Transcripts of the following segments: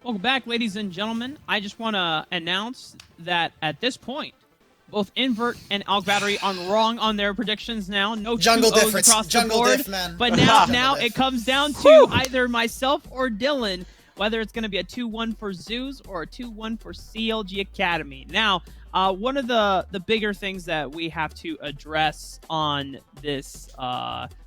Welcome back, ladies and gentlemen. I just want to announce that at this point, both Invert and Alk Battery are wrong on their predictions now. No jungle 2-0s difference. across Jungle the board. diff, man. But now it comes down to either myself or Dylan, whether it's going to be a 2-1 for Zeus or a 2-1 for CLG Academy. Now, one of the bigger things that we have to address on this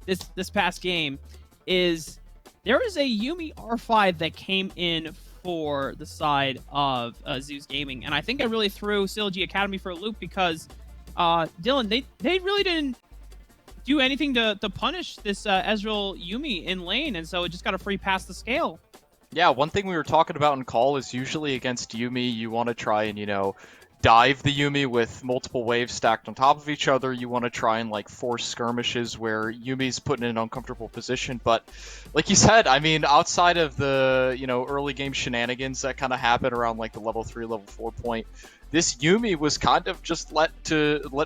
this past game is there is a Yumi R5 that came in for the side of Zeus Gaming, and I think I really threw CLG Academy for a loop because Dylan, they really didn't do anything to punish this Ezreal Yumi in lane, and so it just got a free pass the scale. Yeah, one thing we were talking about in call is usually against Yumi, you want to try and, dive the Yumi with multiple waves stacked on top of each other. You want to try and force skirmishes where Yumi's put in an uncomfortable position. But like you said, I mean, outside of the early game shenanigans that kind of happen around the level 3, level 4 point, this Yumi was kind of just let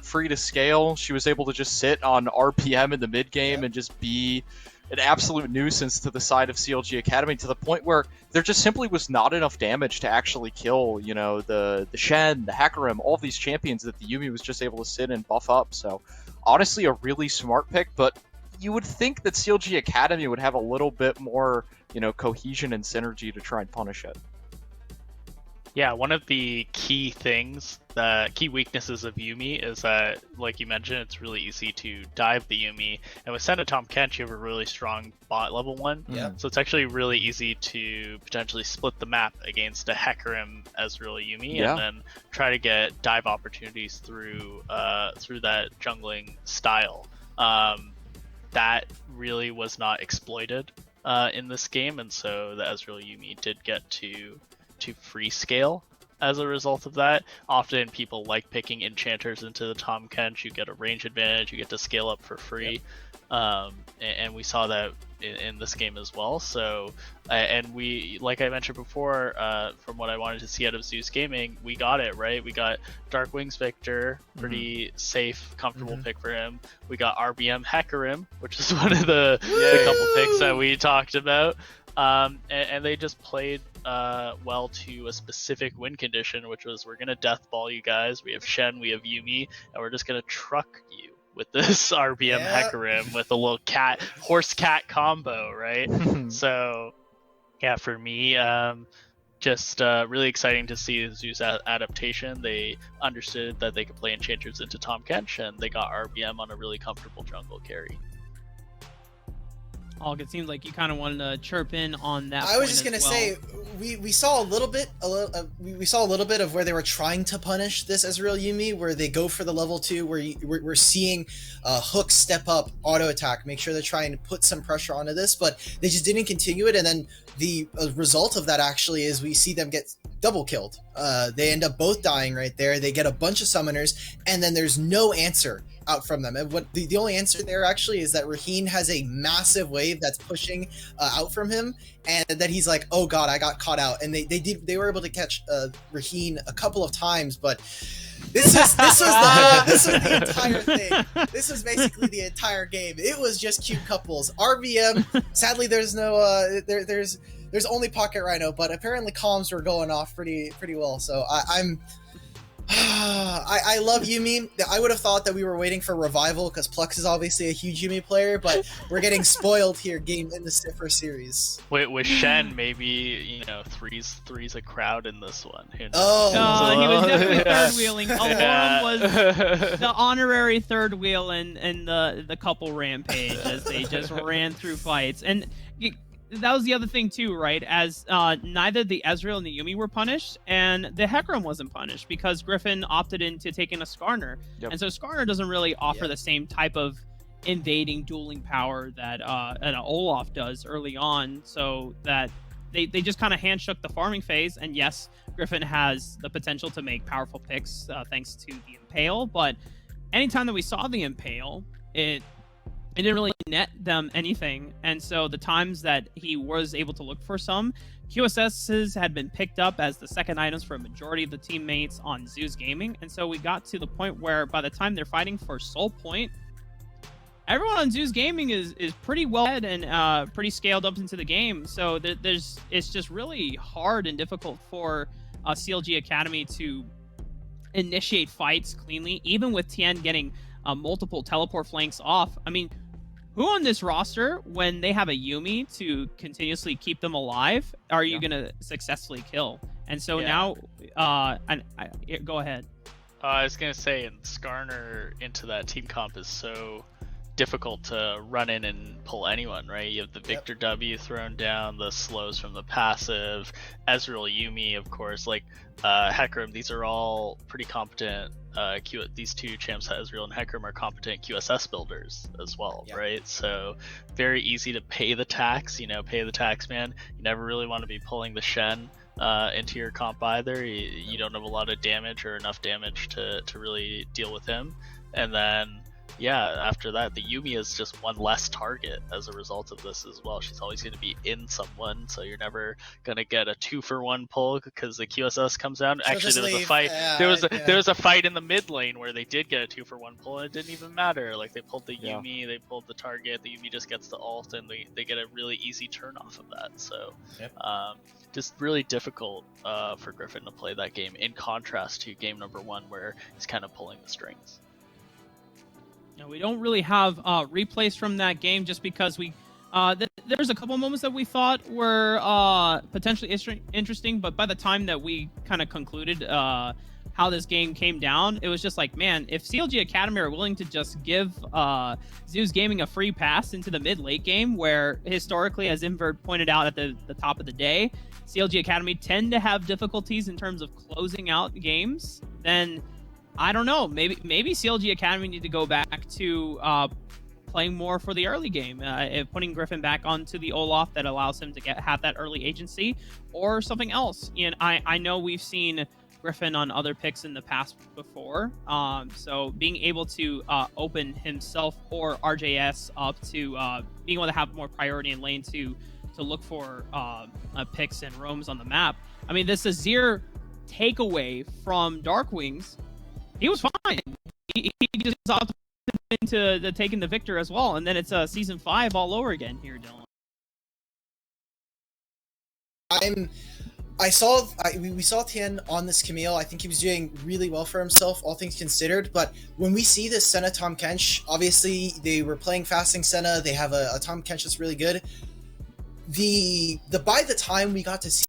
free to scale. She was able to just sit on RPM in the mid game and just be an absolute nuisance to the side of CLG Academy, to the point where there just simply was not enough damage to actually kill, the Shen, the Hecarim, all of these champions that the Yumi was just able to sit and buff up. So honestly, a really smart pick, but you would think that CLG Academy would have a little bit more, cohesion and synergy to try and punish it. Yeah, one of the key things, the key weaknesses of Yumi is that, like you mentioned, it's really easy to dive the Yumi. And with Senna Tom Kench, you have a really strong bot level 1. Yeah. So it's actually really easy to potentially split the map against a Hecarim Ezreal Yumi and then try to get dive opportunities through that jungling style. That really was not exploited in this game, and so the Ezreal Yumi did get to free scale as a result of that. Often people like picking enchanters into the Tom Kench. You get a range advantage, you get to scale up for free. And we saw that in this game as well. So and we, like I mentioned before, from what I wanted to see out of Zeus Gaming, we got it right. We got Dark Wings Victor, pretty safe, comfortable pick for him. We got RBM Hecarim, which is one of the couple picks that we talked about. And they just played well to a specific win condition, which was, we're going to death ball you guys. We have Shen, we have Yumi, and we're just going to truck you with this RBM Hecarim with a little horse-cat combo, right? So, yeah, for me, just really exciting to see Zeus adaptation. They understood that they could play enchanters into Tom Kench, and they got RBM on a really comfortable jungle carry. Alk, it seems like you kind of wanted to chirp in on that. I was just gonna say we saw a little bit of where they were trying to punish this Ezreal Yumi, where they go for the level 2, where we're seeing Hook step up, auto attack, make sure they're trying to put some pressure onto this, but they just didn't continue it. And then the result of that actually is we see them get double killed. They end up both dying right there. They get a bunch of summoners, and then there's no answer out from them. And what the only answer there actually is that Raheen has a massive wave that's pushing out from him, and that he's like, oh god, I got caught out. And they were able to catch Raheen a couple of times, but this was the entire thing. This was basically the entire game. It was just cute couples. RBM, sadly there's no there's only Pocket Rhino, but apparently comms were going off pretty well. So I love Yumi. I would have thought that we were waiting for Revival because Plux is obviously a huge Yumi player, but we're getting spoiled here in the Siffer series. With Shen, maybe three's a crowd in this one. He was definitely third wheeling. Alarm was the honorary third wheel in the couple rampage as they just ran through fights. And that was the other thing too, right? As neither the Ezreal and the Yumi were punished, and the Hecarim wasn't punished because Griffin opted into taking a Skarner. Yep. And so Skarner doesn't really offer the same type of invading, dueling power that an Olaf does early on. So that they just kind of handshook the farming phase. And yes, Griffin has the potential to make powerful picks thanks to the Impale. But anytime that we saw the Impale, it didn't really net them anything. And so the times that he was able to look for some, QSSs had been picked up as the second items for a majority of the teammates on Zeus Gaming. And so we got to the point where by the time they're fighting for Soul Point, everyone on Zeus Gaming is pretty well ahead and pretty scaled up into the game. So it's just really hard and difficult for CLG Academy to initiate fights cleanly, even with Tien getting multiple teleport flanks off. I mean, who on this roster, when they have a Yuumi to continuously keep them alive, are you gonna successfully kill? And so now, go ahead. I was gonna say, and Skarner into that team comp is so difficult to run in and pull anyone, right? You have the Victor W thrown down, the slows from the passive, Ezreal, Yuumi, of course, like Hecarim. These are all pretty competent. These two champs, Ezreal and Hecarim, are competent QSS builders as well, right? So very easy to pay the tax. Pay the tax man. You never really want to be pulling the Shen into your comp either. You don't have a lot of damage or enough damage to really deal with him, and then. After that, the Yuumi is just one less target as a result of this as well. She's always going to be in someone, so you're never going to get a 2-for-1 pull because the QSS comes down. Actually, there was a fight. There was a fight in the mid lane where they did get a 2-for-1 pull, and it didn't even matter. Like, they pulled the Yuumi, they pulled the target. The Yuumi just gets the ult, and they get a really easy turn off of that. So, just really difficult for Griffin to play that game. In contrast to game number 1, where he's kind of pulling the strings. Now, we don't really have replays from that game just because there's a couple moments that we thought were potentially interesting, but by the time that we kind of concluded how this game came down, it was just like, man, if CLG Academy are willing to just give Zeus Gaming a free pass into the mid-late game, where historically, as Invert pointed out at the top of the day, CLG Academy tend to have difficulties in terms of closing out games, then I don't know. Maybe CLG Academy need to go back to playing more for the early game, putting Griffin back onto the Olaf that allows him to have that early agency, or something else. And I know we've seen Griffin on other picks in the past before, so being able to open himself or RJS up to being able to have more priority in lane to look for picks and roams on the map. I mean, this Azir takeaway from Darkwings. He was fine. He just opted into taking the victor as well, and then it's season 5 all over again here, Dylan. We saw Tien on this Camille. I think he was doing really well for himself, all things considered. But when we see this Senna Tahm Kench, obviously they were playing fasting Senna. They have a Tahm Kench that's really good. By the time we got to see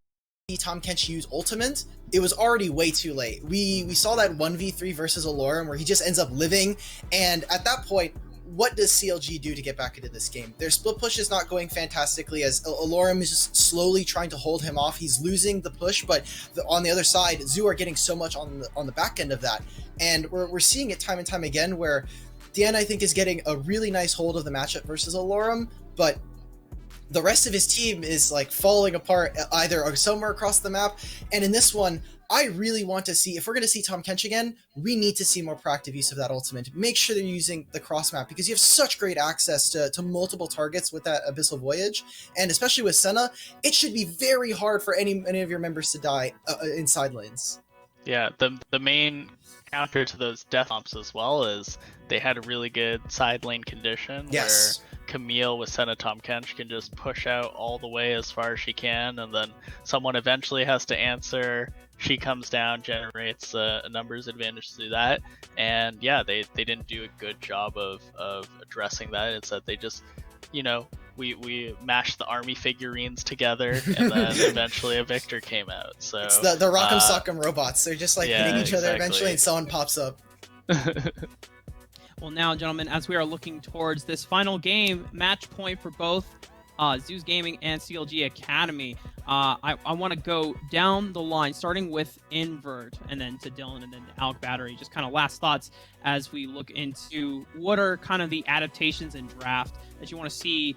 Tahm Kench use ultimate, it was already way too late. We saw that 1v3 versus Alorum where he just ends up living, and at that point, what does CLG do to get back into this game? Their split push is not going fantastically, as Alorum is just slowly trying to hold him off. He's losing the push, but on the other side, Zoo are getting so much on the back end of that, and we're seeing it time and time again where Dian, I think, is getting a really nice hold of the matchup versus Alorum, but the rest of his team is like falling apart either or somewhere across the map. And in this one, I really want to see, if we're going to see Tahm Kench again, we need to see more proactive use of that ultimate. Make sure they're using the cross map, because you have such great access to multiple targets with that Abyssal Voyage. And especially with Senna, it should be very hard for any of your members to die in side lanes. Yeah, the main counter to those death comps as well is they had a really good side lane condition where Camille with Senna Tahm Kench can just push out all the way as far as she can, and then someone eventually has to answer. She comes down, generates a numbers advantage through that, and they didn't do a good job of addressing that. It's that they just, we mashed the army figurines together, and then eventually a victor came out. So it's the Rock'em Sock'em robots. They're just like hitting each other eventually, and someone pops up. Well, now, gentlemen, as we are looking towards this final game, match point for both Zeus Gaming and CLG Academy, I want to go down the line, starting with Invert, and then to Dylan, and then to Alec Battery. Just kind of last thoughts as we look into what are kind of the adaptations in draft that you want to see,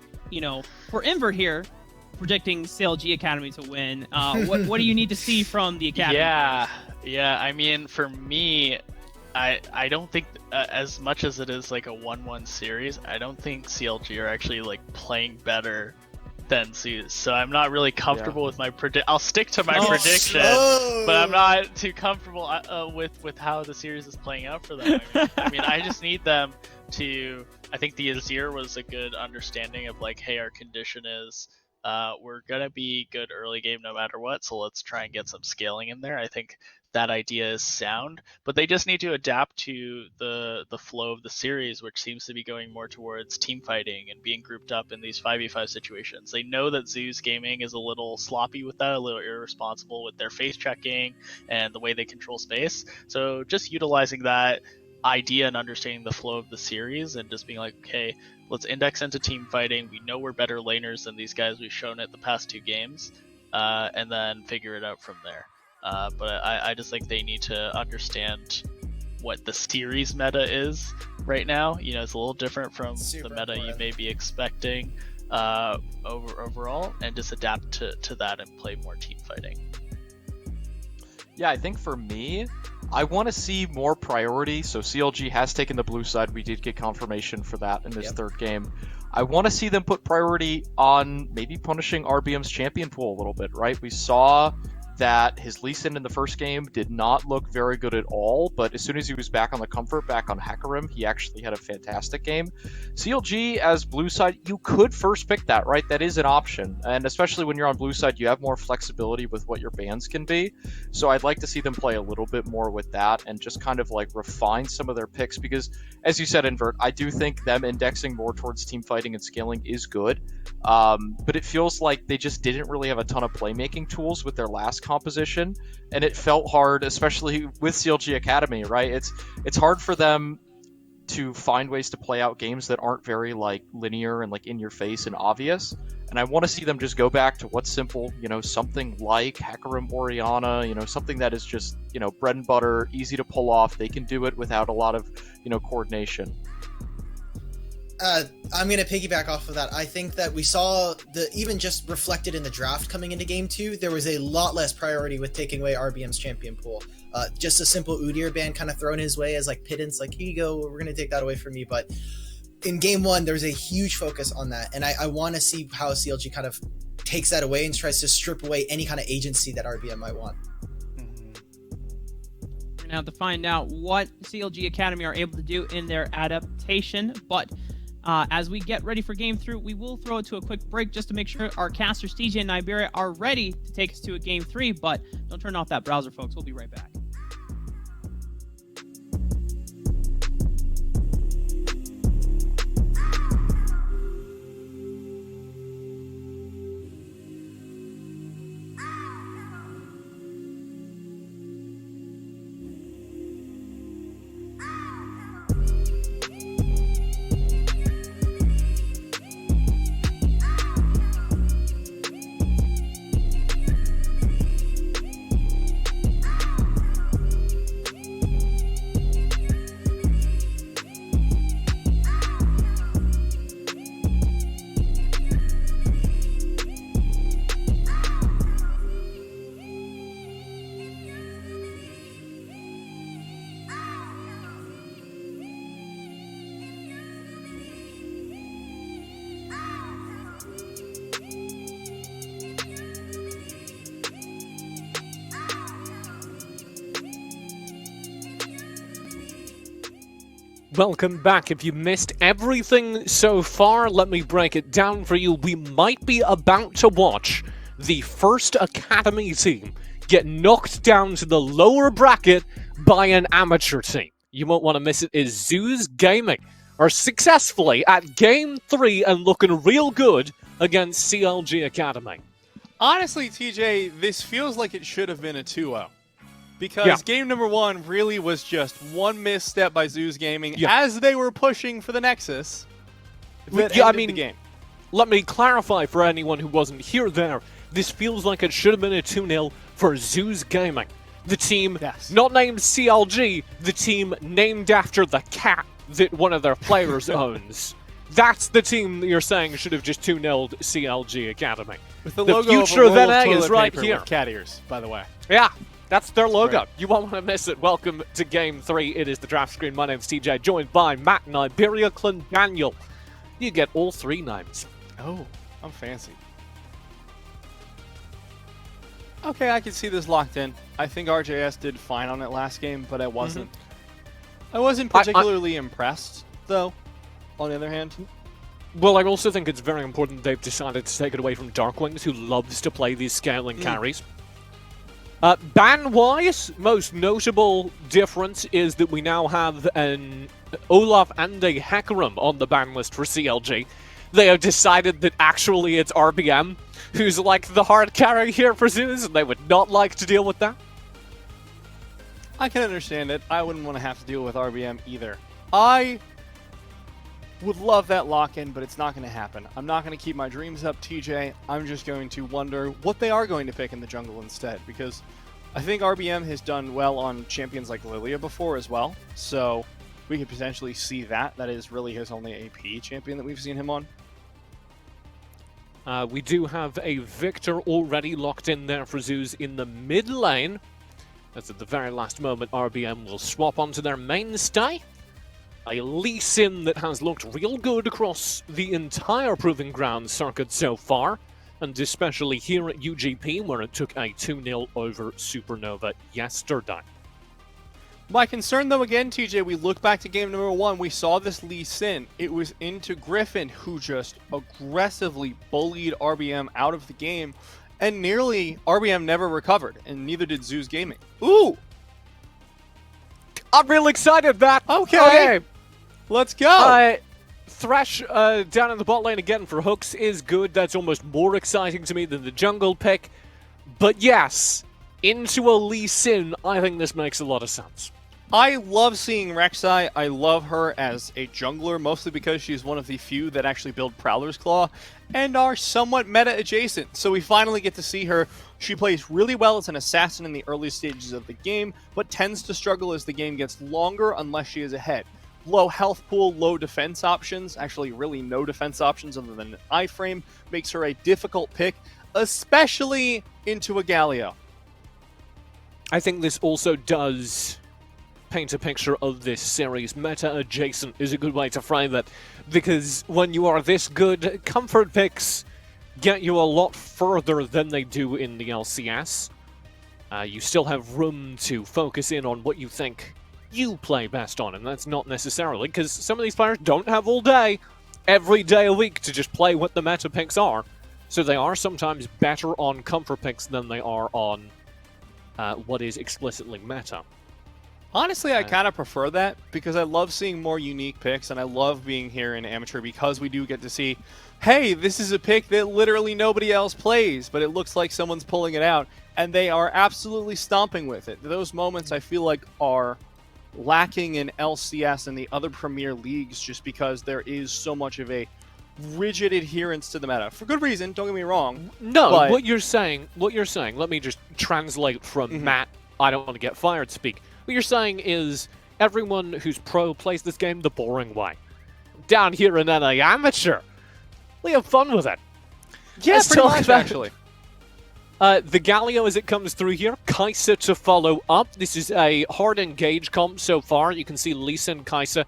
for Invert here, predicting CLG Academy to win. What do you need to see from the Academy? Yeah. I mean, for me, I don't think, as much as it is like a 1-1 series, I don't think CLG are actually like playing better than Zeus. So I'm not really comfortable with my I'll stick to my prediction, but I'm not too comfortable with how the series is playing out for them. I mean, I just need them I think the Azir was a good understanding of like, hey, our condition is we're gonna be good early game no matter what, so let's try and get some scaling in there. I think that idea is sound, but they just need to adapt to the flow of the series, which seems to be going more towards team fighting and being grouped up in these 5v5 situations. They know that Zeus Gaming is a little sloppy with that, a little irresponsible with their face checking and the way they control space. So just utilizing that idea and understanding the flow of the series and just being like, okay, let's index into team fighting. We know we're better laners than these guys. We've shown it the past 2 games, and then figure it out from there. But I just think they need to understand what the series meta is right now. You know, it's a little different from the meta you may be expecting overall, and just adapt to that and play more team fighting. Yeah, I think for me, I want to see more priority. So CLG has taken the blue side. We did get confirmation for that in this third game. I want to see them put priority on maybe punishing RBM's champion pool a little bit, right? We saw that his Lee Sin in the first game did not look very good at all, but as soon as he was back on the comfort, back on Hecarim, he actually had a fantastic game. CLG as blue side, you could first pick that, right? That is an option, and especially when you're on blue side, you have more flexibility with what your bans can be. So I'd like to see them play a little bit more with that and just kind of like refine some of their picks, because as you said, Invert, I do think them indexing more towards team fighting and scaling is good, but it feels like they just didn't really have a ton of playmaking tools with their last composition, and it felt hard, especially with CLG Academy, right? It's hard for them to find ways to play out games that aren't very like linear and like in your face and obvious. And I want to see them just go back to what's simple, you know, something like Hecarim Orianna, you know, something that is just, you know, bread and butter, easy to pull off. They can do it without a lot of, you know, coordination. I'm going to piggyback off of that. I think that we saw even just reflected in the draft coming into game 2, there was a lot less priority with taking away RBM's champion pool. Just a simple Udyr ban kind of thrown his way as like pittance, like, here you go, we're going to take that away from you. But in game 1, there's a huge focus on that. And I want to see how CLG kind of takes that away and tries to strip away any kind of agency that RBM might want. We're going to have to find out what CLG Academy are able to do in their adaptation, but as we get ready for game 3, we will throw it to a quick break just to make sure our casters TJ and Iberia are ready to take us to a game 3, but don't turn off that browser, folks. We'll be right back. Welcome back. If you missed everything so far, let me break it down for you. We might be about to watch the first Academy team get knocked down to the lower bracket by an amateur team. You won't want to miss it. Is Zeus Gaming are successfully at Game 3 and looking real good against CLG Academy. Honestly, TJ, this feels like it should have been a 2-0. Because game number 1 really was just one misstep by Zeus Gaming as they were pushing for the Nexus. I mean, the game. Let me clarify for anyone who wasn't here there. This feels like it should have been a 2-0 for Zeus Gaming. The team not named CLG, the team named after the cat that one of their players owns. That's the team that you're saying should have just 2-0'd CLG Academy. With the logo future of a roll NA of toilet is right paper here. With cat ears, by the way. Yeah. That's their logo. Right. You won't want to miss it. Welcome to Game 3. It is the draft screen. My name's TJ, joined by Matt and Iberia Daniel. You get all 3 names. Oh, I'm fancy. Okay, I can see this locked in. I think RJS did fine on it last game, but I wasn't. I wasn't particularly impressed, though. on the other hand. Well, I also think it's very important they've decided to take it away from Darkwings, who loves to play these scaling carries. Ban-wise, most notable difference is that we now have an Olaf and a Hecarim on the ban list for CLG. They have decided that actually it's RBM who's like the hard carry here for Zeus, and they would not like to deal with that. I can understand it. I wouldn't want to have to deal with RBM either. I would love that lock-in, but it's not going to happen. I'm not going to keep my dreams up, TJ. I'm just going to wonder what they are going to pick in the jungle instead, because I think RBM has done well on champions like Lilia before as well, so we could potentially see that. That is really his only AP champion that we've seen him on. We do have a Victor already locked in there for Zeus in the mid lane. As at the very last moment, RBM will swap onto their mainstay. A Lee Sin that has looked real good across the entire Proving Grounds circuit so far, and especially here at UGP, where it took a 2-0 over Supernova yesterday. My concern, though, again, TJ, we look back to game number 1, we saw this Lee Sin. It was into Griffin, who just aggressively bullied RBM out of the game, and nearly RBM never recovered, and neither did Zeus Gaming. Ooh! I'm real excited, Matt! Okay. Let's go! Thresh down in the bot lane again for hooks is good. That's almost more exciting to me than the jungle pick. But yes, into a Lee Sin, I think this makes a lot of sense. I love seeing Rek'Sai. I love her as a jungler, mostly because she's one of the few that actually build Prowler's Claw and are somewhat meta-adjacent. So we finally get to see her. She plays really well as an assassin in the early stages of the game, but tends to struggle as the game gets longer unless she is ahead. Low health pool, low defense options, actually really no defense options other than an iframe, makes her a difficult pick, especially into a Galio. I think this also does paint a picture of this series. Meta-adjacent is a good way to frame it, because when you are this good, comfort picks get you a lot further than they do in the LCS. You still have room to focus in on what you think you play best on, and that's not necessarily, because some of these players don't have all day, every day a week, to just play what the meta picks are. So they are sometimes better on comfort picks than they are on what is explicitly meta. Honestly, I kind of prefer that, because I love seeing more unique picks, and I love being here in Amateur because we do get to see, hey, this is a pick that literally nobody else plays, but it looks like someone's pulling it out, and they are absolutely stomping with it. Those moments I feel like are lacking in LCS and the other Premier Leagues, just because there is so much of a rigid adherence to the meta. For good reason, don't get me wrong. No, but what you're saying, let me just translate from Matt, I don't want to get fired speak. What you're saying is everyone who's pro plays this game the boring way. Down here in NA Amateur, we have fun with it. Yeah, Let's pretty talk much, about actually. the Galio as it comes through here. Kai'Sa to follow up. This is a hard engage comp so far. You can see Lisa and Kai'Sa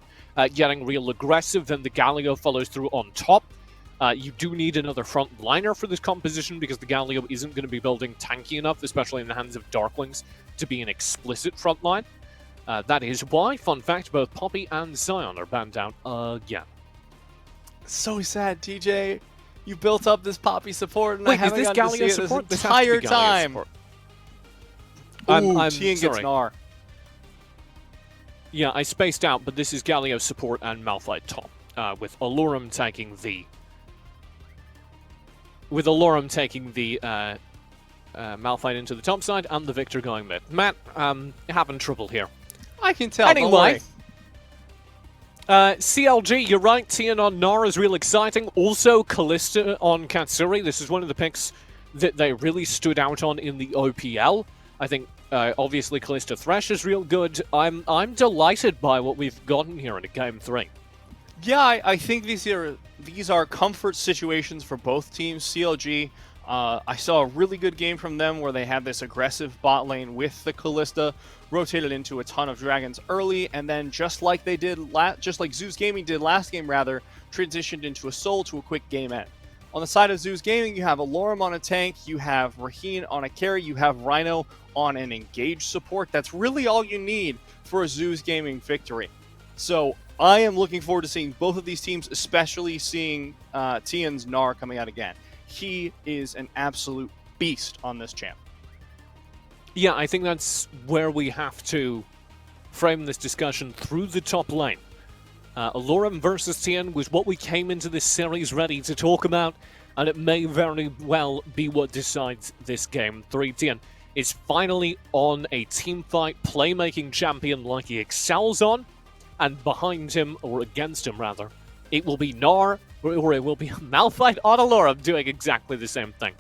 getting real aggressive, then the Galio follows through on top. You do need another front liner for this composition because the Galio isn't going to be building tanky enough, especially in the hands of Darklings, to be an explicit front line. That is why, fun fact, both Poppy and Zion are banned down again. So sad, TJ. You built up this Poppy support, and Wait, I haven't is this gotten to see Galio it support? this This has to be entire Galio time. support. Ooh, I'm Tien gets sorry. Gnar. Yeah, I spaced out, but this is Galio support and Malphite top, with Alorum taking the Malphite into the top side and the Victor going mid. Matt, having trouble here. I can tell. don't Anyway, worry. CLG, you're right. Tien on Gnar is real exciting. Also, Kalista on Katsuri. This is one of the picks that they really stood out on in the OPL. I think, obviously, Kalista Thresh is real good. I'm delighted by what we've gotten here in a Game 3. Yeah, I think these are comfort situations for both teams. CLG, I saw a really good game from them where they had this aggressive bot lane with the Kalista, rotated into a ton of dragons early, and then just like they did, just like Zeus Gaming did last game, rather, transitioned into a soul to a quick game end. On the side of Zeus Gaming, you have Alorum on a tank, you have Raheen on a carry, you have Rhino on an engaged support. That's really all you need for a Zeus Gaming victory. So I am looking forward to seeing both of these teams, especially seeing Tian's Gnar coming out again. He is an absolute beast on this champ. Yeah, I think that's where we have to frame this discussion through the top lane. Alorum versus Tian was what we came into this series ready to talk about, and it may very well be what decides this game 3. Tian is finally on a teamfight playmaking champion like he excels on, and behind him, or against him rather, it will be Gnar, or it will be Malphite on Alorum doing exactly the same thing.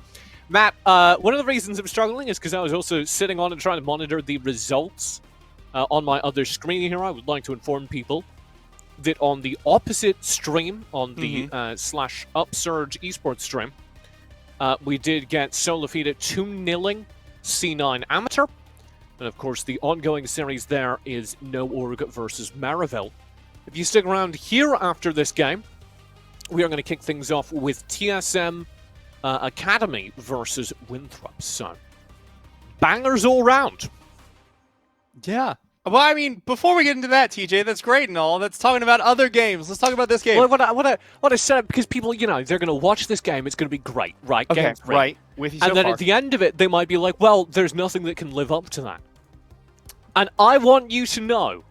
Matt, one of the reasons I'm struggling is because I was also sitting on and trying to monitor the results on my other screen here. I would like to inform people that on the opposite stream, on the slash Upsurge esports stream, we did get Solafita 2-0ing C9 Amateur. And of course, the ongoing series there is No Org versus Maraville. If you stick around here after this game, we are going to kick things off with TSM Academy versus Winthrop. So, bangers all round. Yeah. Well, I mean, before we get into that, TJ, that's great and all. That's talking about other games. Let's talk about this game. Well, what I said, because people, you know, they're going to watch this game. It's going to be great, right? Okay, Game 3. right. With you so and then far. at the end of it, they might be like, well, there's nothing that can live up to that. And I want you to know,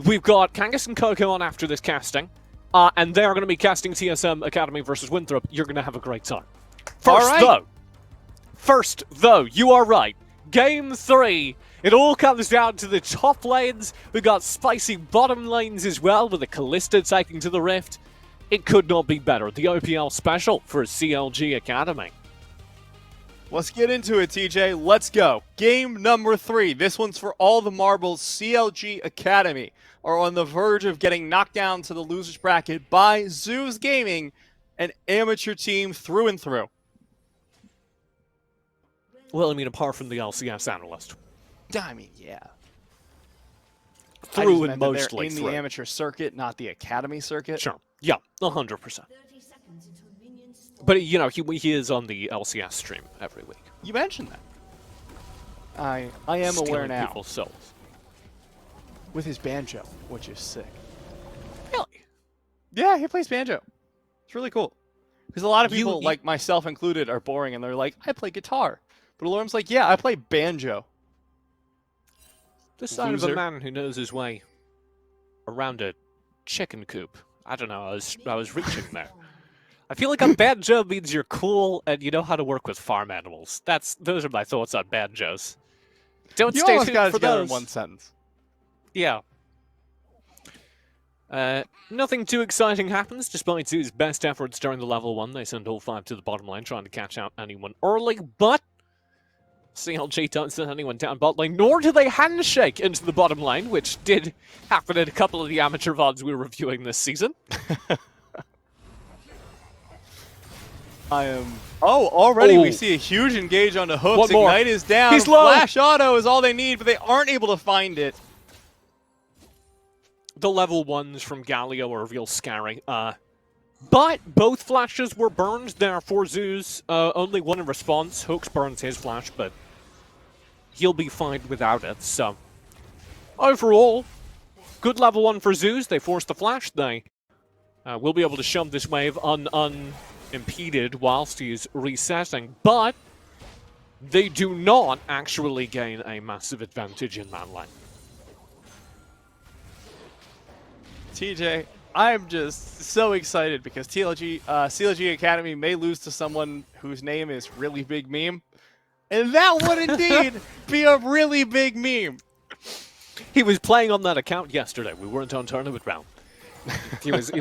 we've got Kangas and Coco on after this casting, and they're going to be casting TSM Academy versus Winthrop. You're going to have a great time. First, though, you are right. Game 3, it all comes down to the top lanes. We've got spicy bottom lanes as well, with the Callista taking to the Rift. It could not be better. The OPL special for CLG Academy. Let's get into it, TJ. Let's go. Game number 3. This one's for all the marbles. CLG Academy are on the verge of getting knocked down to the losers bracket by Zeus Gaming, an amateur team through and through. Well, I mean, apart from the LCS analyst. I mean, yeah. Through and and mostly in through. the amateur circuit, not the academy circuit. Sure. Yeah, 100%. But, you know, he is on the LCS stream every week. You mentioned that. I am Stealing aware now. people's souls. With his banjo, which is sick. Really? Yeah, he plays banjo. It's really cool. Because a lot of people, You- like myself included, are boring and they're like, I play guitar. But Alorum's like, yeah, I play banjo. The sign of a Loser. man who knows his way around a chicken coop. I don't know, I was reaching there. I feel like a banjo means you're cool and you know how to work with farm animals. Those are my thoughts on banjos. Don't You stay almost tuned got it for together those. in one sentence. Yeah. Nothing too exciting happens, despite Zoo's best efforts during the level 1. They send all 5 to the bottom lane, trying to catch out anyone early, but CLG don't send anyone down bot lane, nor do they handshake into the bottom lane, which did happen in a couple of the amateur VODs we were reviewing this season. Already we Oh. see a huge engage on the hooks. One more. Ignite is down. He's low. Flash auto is all they need, but they aren't able to find it. The level 1s from Galio are real scary. But both flashes were burned there for Zeus. Only one in response. Hooks burns his flash, but he'll be fine without it. So overall, good level 1 for Zeus. They forced the flash. They will be able to shove this wave unimpeded whilst he's resetting. But they do not actually gain a massive advantage in that lane. TJ, I'm just so excited because CLG Academy may lose to someone whose name is Really Big Meme. And that would indeed be a really big meme. He was playing on that account yesterday. We weren't on tournament round. he was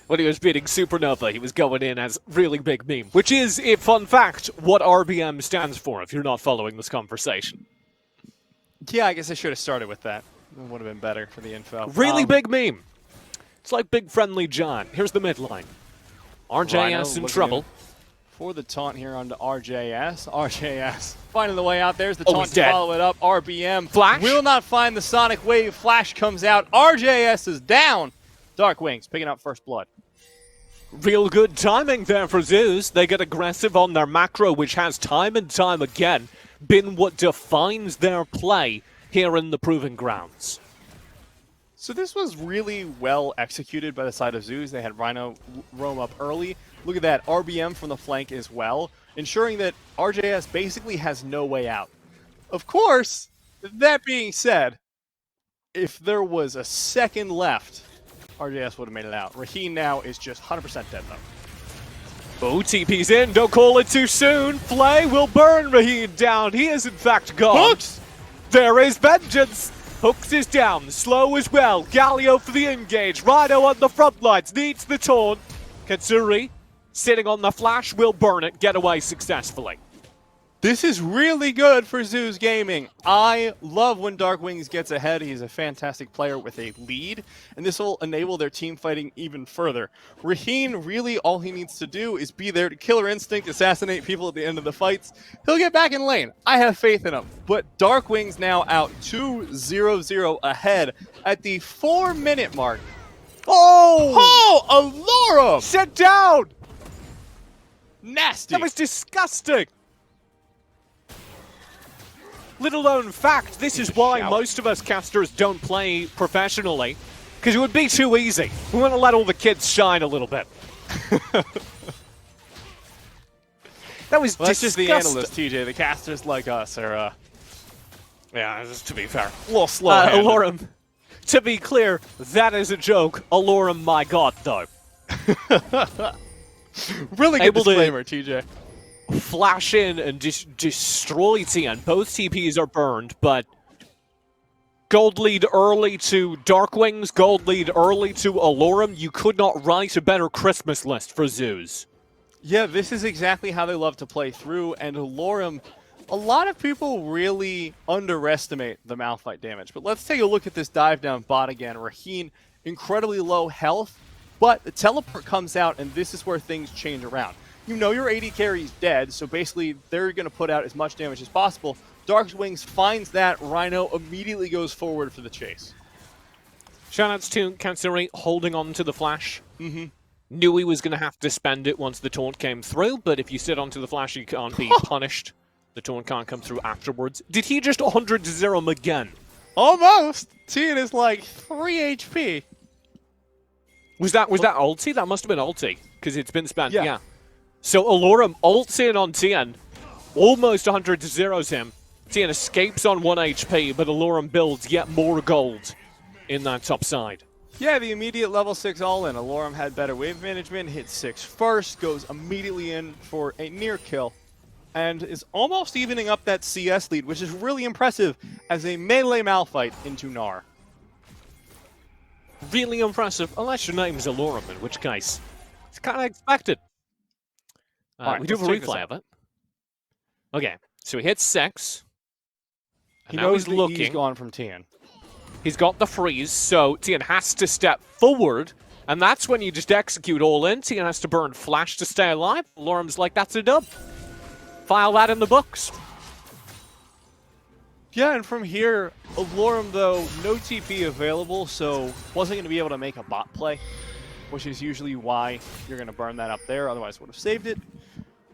when he was beating Supernova, he was going in as Really Big Meme, which is, a fun fact, what RBM stands for, if you're not following this conversation. Yeah, I guess I should have started with that. It would have been better for the info. Really Big Meme. It's like Big Friendly John. Here's the mid line. RJS Rhino in looking trouble. For the taunt here onto RJS. RJS finding the way out. There's the Oh, taunt he's to dead. follow it up. RBM Flash. will not find the Sonic Wave. Flash comes out. RJS is down. Dark Wings picking up first blood. Real good timing there for Zeus. They get aggressive on their macro, which has time and time again been what defines their play here in the Proving Grounds. So this was really well executed by the side of Zeus. They had Rhino roam up early. Look at that, RBM from the flank as well, ensuring that RJS basically has no way out. Of course, that being said, if there was a second left, RJS would have made it out. Raheen now is just 100% dead though. Oh, TP's in, don't call it too soon. Flay will burn Raheen down. He is in fact gone. Hooks! There is vengeance. Hooks is down, slow as well. Galio for the engage. Rhino on the front lines, needs the taunt. Katsuri, sitting on the flash, will burn it, get away successfully. This is really good for Zeus Gaming. I love when Dark Wings gets ahead. He's a fantastic player with a lead, and this will enable their team fighting even further. Raheen, really all he needs to do is be there to killer instinct, assassinate people at the end of the fights. He'll get back in lane. I have faith in him. But Dark Wings now out 2-0-0 ahead at the 4-minute mark. Oh, Allura! Sit down! Nasty. That was disgusting! Little known fact, this is why most of us casters don't play professionally, because it would be too easy. We want to let all the kids shine a little bit. That was Well, that's disgusting. just the analysts, TJ. The casters like us are, Yeah, to be fair. a little slow-handed. Alorum, to be clear, that is a joke. Alorum, my god, though. Really good Able to- disclaimer, TJ. Flash in and destroy TN. Both TPs are burned, but gold lead early to Darkwings, gold lead early to Alorum. You could not write a better Christmas list for Zeus. Yeah, this is exactly how they love to play through, and Alorum, a lot of people really underestimate the Malphite damage. But let's take a look at this dive down bot again. Raheen, incredibly low health, but the teleport comes out, and this is where things change around. You know your AD carry's dead, so basically they're going to put out as much damage as possible. Darkwings finds that, Rhino immediately goes forward for the chase. Shoutouts to Katsuri holding on to the flash. Knew he was going to have to spend it once the taunt came through, but if you sit onto the flash, you can't be punished. The taunt can't come through afterwards. Did he just 100-0 him again? Almost! Tien is like 3 HP. Was that ulti? That must have been ulti, because it's been spent, Yeah. yeah. So Alorum ults in on Tien, almost 100-0s him. Tien escapes on 1 HP, but Alorum builds yet more gold in that top side. Yeah, the immediate level 6 all-in. Alorum had better wave management, hit 6 first, goes immediately in for a near kill, and is almost evening up that CS lead, which is really impressive as a melee Malphite into Gnar. Really impressive, unless your name is Alorum, in which case, it's kind of expected. Alright, we do have a let's check this replay out. of it. Okay, so he hits 6. And He now knows he's looking. He's gone from Tien. He's got the freeze, so Tien has to step forward, and that's when you just execute all in. Tien has to burn flash to stay alive. Alorum's like, that's a dub. File that in the books. Yeah, and from here, Alorum, though, no TP available, so wasn't going to be able to make a bot play, which is usually why you're going to burn that up there, otherwise would have saved it.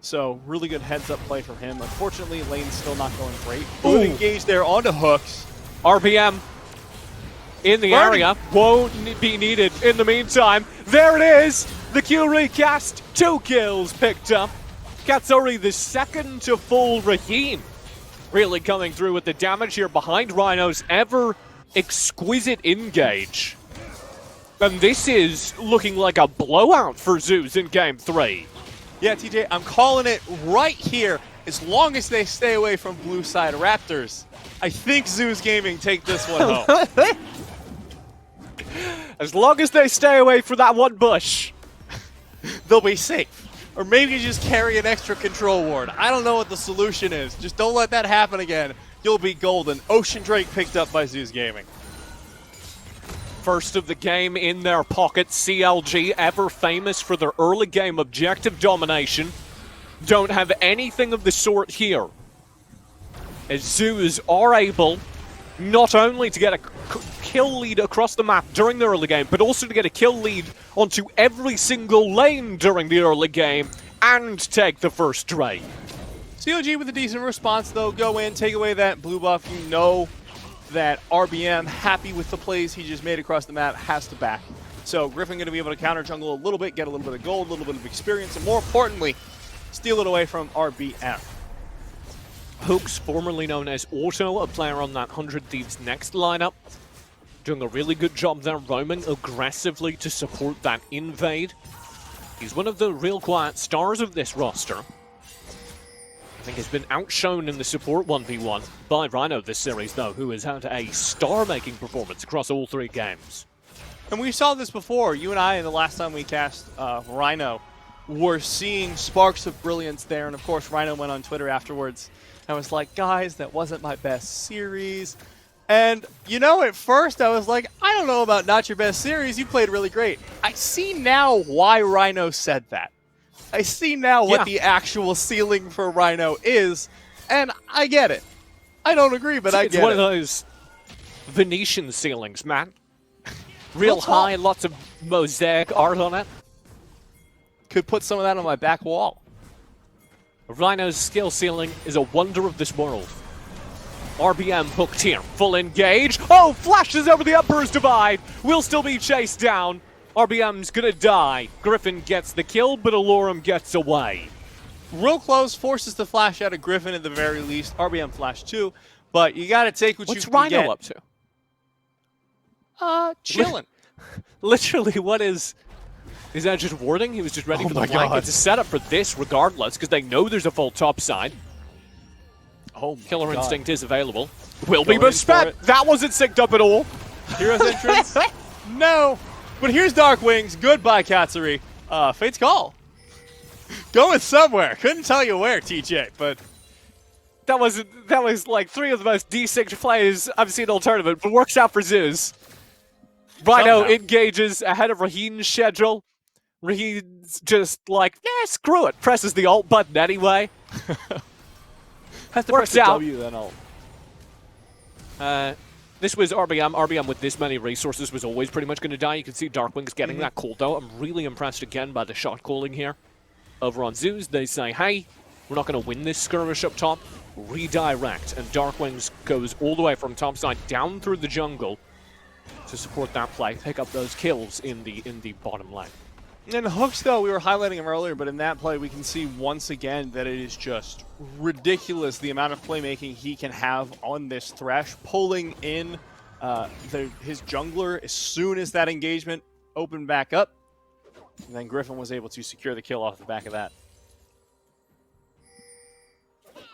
So, really good heads-up play from him. Unfortunately, lane's still not going great. Ooh. Good engage there onto hooks. RPM in the Burning. area won't be needed in the meantime. There it is! The Q recast, 2 kills picked up. Katsuri the second to full Raheen. Really coming through with the damage here behind Rhino's ever exquisite engage. And this is looking like a blowout for Zeus in Game 3. Yeah, TJ, I'm calling it right here. As long as they stay away from blue side Raptors, I think Zeus Gaming take this one home. As long as they stay away from that one bush. They'll be safe. Or maybe just carry an extra control ward. I don't know what the solution is. Just don't let that happen again. You'll be golden. Ocean Drake picked up by Zeus Gaming. First of the game in their pocket. CLG, ever famous for their early game objective domination, don't have anything of the sort here. As Zeus are able not only to get a kill lead across the map during the early game, but also to get a kill lead onto every single lane during the early game and take the first trade. CLG with a decent response, though. Go in, take away that blue buff. You know that RBM, happy with the plays he just made across the map, has to back. So Griffin going to be able to counter jungle a little bit, get a little bit of gold, a little bit of experience, and more importantly, steal it away from RBM. Hooks, formerly known as Auto, a player on that 100 Thieves Next lineup, doing a really good job there, roaming aggressively to support that invade. He's one of the real quiet stars of this roster. I think he's been outshone in the support 1v1 by Rhino this series, though, who has had a star-making performance across all 3 games. And we saw this before. You and I, the last time we cast Rhino, were seeing sparks of brilliance there. And of course, Rhino went on Twitter afterwards and was like, guys, that wasn't my best series. And, you know, at first I was like, I don't know about not your best series. You played really great. I see now why Rhino said that. I see now what the actual ceiling for Rhino is, and I get it. I don't agree, but I get it. It's one of those Venetian ceilings, man. Real high, lots of mosaic art on it. Could put some of that on my back wall. Rhino's skill ceiling is a wonder of this world. RBM hooked here, full engage. Oh, flashes over the Emperor's Divide. Will still be chased down. RBM's gonna die. Griffin gets the kill, but Alorum gets away. Real close, forces the flash out of Griffin at the very least. RBM flash too, but you gotta take what you can What's Rhino get. up to? Chilling. Literally, what is that just warding? He was just ready for the flank. It's a setup for this regardless, because they know there's a full top side. Oh, Killer Instinct is available. Will be bespec. That wasn't synced up at all. Hero's entrance? No. But here's Dark Wings. Goodbye, Katsuri. Fate's Call. Going somewhere. Couldn't tell you where, TJ, but That was like 3 of the most D6 plays I've seen all tournament, but works out for Zeus. Rhino Somehow engages ahead of Raheen's schedule. Raheen's just like, screw it. Presses the alt button anyway. has to Works press the out. W then alt. This was RBM. RBM with this many resources was always pretty much going to die. You can see Darkwing's getting that call, though. I'm really impressed again by the shot calling here. Over on Zeus, they say, hey, we're not going to win this skirmish up top. Redirect. And Darkwings goes all the way from topside down through the jungle to support that play. Pick up those kills in the bottom lane. And Hooks, though, we were highlighting him earlier, but in that play, we can see once again that it is just ridiculous the amount of playmaking he can have on this Thresh, pulling in his jungler as soon as that engagement opened back up. And then Griffin was able to secure the kill off the back of that.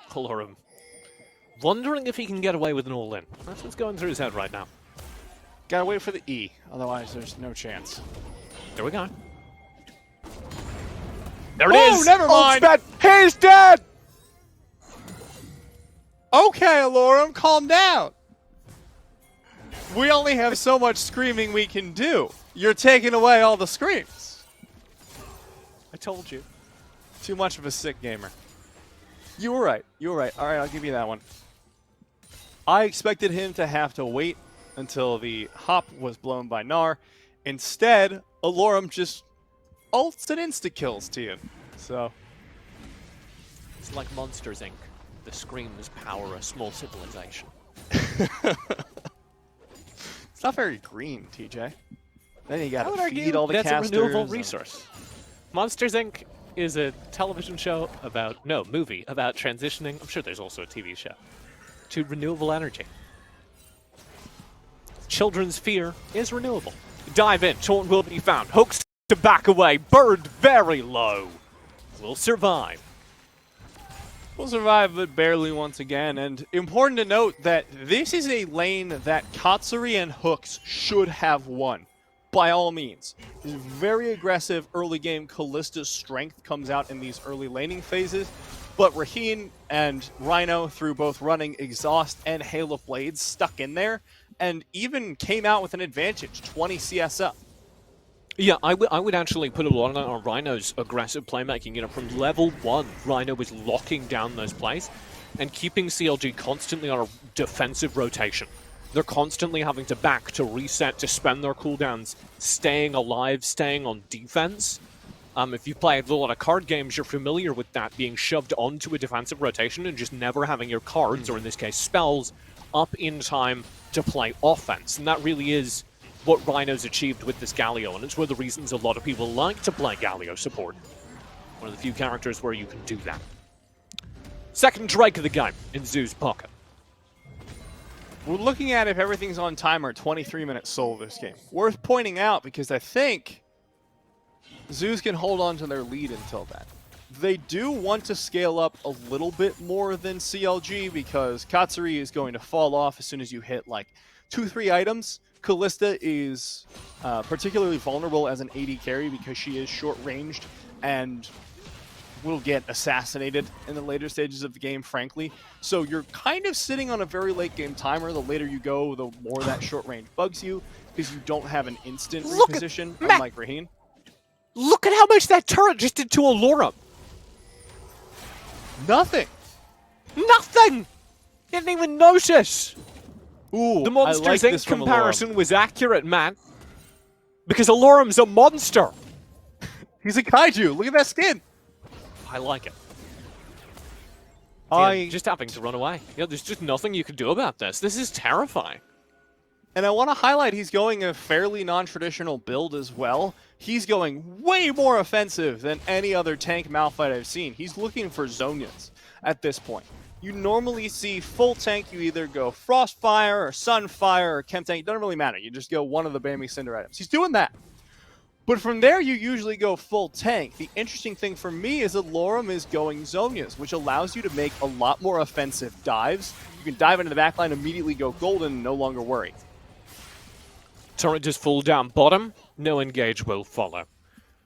Alorum. Wondering if he can get away with an all-in. That's what's going through his head right now. Gotta wait for the E, otherwise there's no chance. There we go. There it is! Oh, never mind! He's dead! Okay, Alorum, calm down. We only have so much screaming we can do. You're taking away all the screams. I told you. Too much of a sick gamer. You were right. You were right. All right, I'll give you that one. I expected him to have to wait until the hop was blown by Gnar. Instead, Alorum just ults and insta-kills to you. So, It's like Monsters, Inc. The screams power a small civilization. it's not very green, TJ. Then you gotta I would feed all the that's casters. a renewable resource. Monsters, Inc. is a television show about, no, movie about transitioning, I'm sure there's also a TV show, to renewable energy. Children's fear is renewable. Dive in, Taunt will be found. Hooks to back away, Bird very low. Will survive. We'll survive, but barely once again. And important to note that this is a lane that Katsuri and Hooks should have won, by all means. This is very aggressive early game. Kallista's strength comes out in these early laning phases, but Raheen and Rhino, through both running Exhaust and Hail of Blades, stuck in there, and even came out with an advantage, 20 CS up. Yeah, I would actually put a lot on Rhino's aggressive playmaking. You know, from level 1, Rhino was locking down those plays and keeping CLG constantly on a defensive rotation. They're constantly having to back, to reset, to spend their cooldowns, staying alive, staying on defense. If you played a lot of card games, you're familiar with that, being shoved onto a defensive rotation and just never having your cards, or in this case spells, up in time to play offense. And that really is what Rhino's achieved with this Galio, and it's one of the reasons a lot of people like to play Galio support. One of the few characters where you can do that. Second Drake of the game in Zoo's pocket. We're looking at, if everything's on timer, 23-minute soul this game. Worth pointing out, because I think Zoos can hold on to their lead until then. They do want to scale up a little bit more than CLG, because Katsuri is going to fall off as soon as you hit like 2-3 items. Callista is particularly vulnerable as an AD carry because she is short-ranged and will get assassinated in the later stages of the game, frankly. So you're kind of sitting on a very late game timer. The later you go, the more that short range bugs you, because you don't have an instant reposition, unlike Raheen. Look at how much that turret just did to Allura. Nothing. Nothing! Didn't even notice. Ooh, The Monsters like Inc. this from comparison was accurate, man. Because Alurum's a monster. He's a kaiju. Look at that skin. I like it. Just having to run away. There's just nothing you can do about this. This is terrifying. And I want to highlight he's going a fairly non-traditional build as well. He's going way more offensive than any other tank Malphite I've seen. He's looking for Zonias at this point. You normally see full tank, you either go Frostfire or Sunfire or Chem tank. It doesn't really matter. You just go one of the Bambi Cinder items. He's doing that. But from there, you usually go full tank. The interesting thing for me is that Lorum is going Zonias, which allows you to make a lot more offensive dives. You can dive into the backline, immediately go golden, and no longer worry. Turret just fall down bottom. No engage will follow.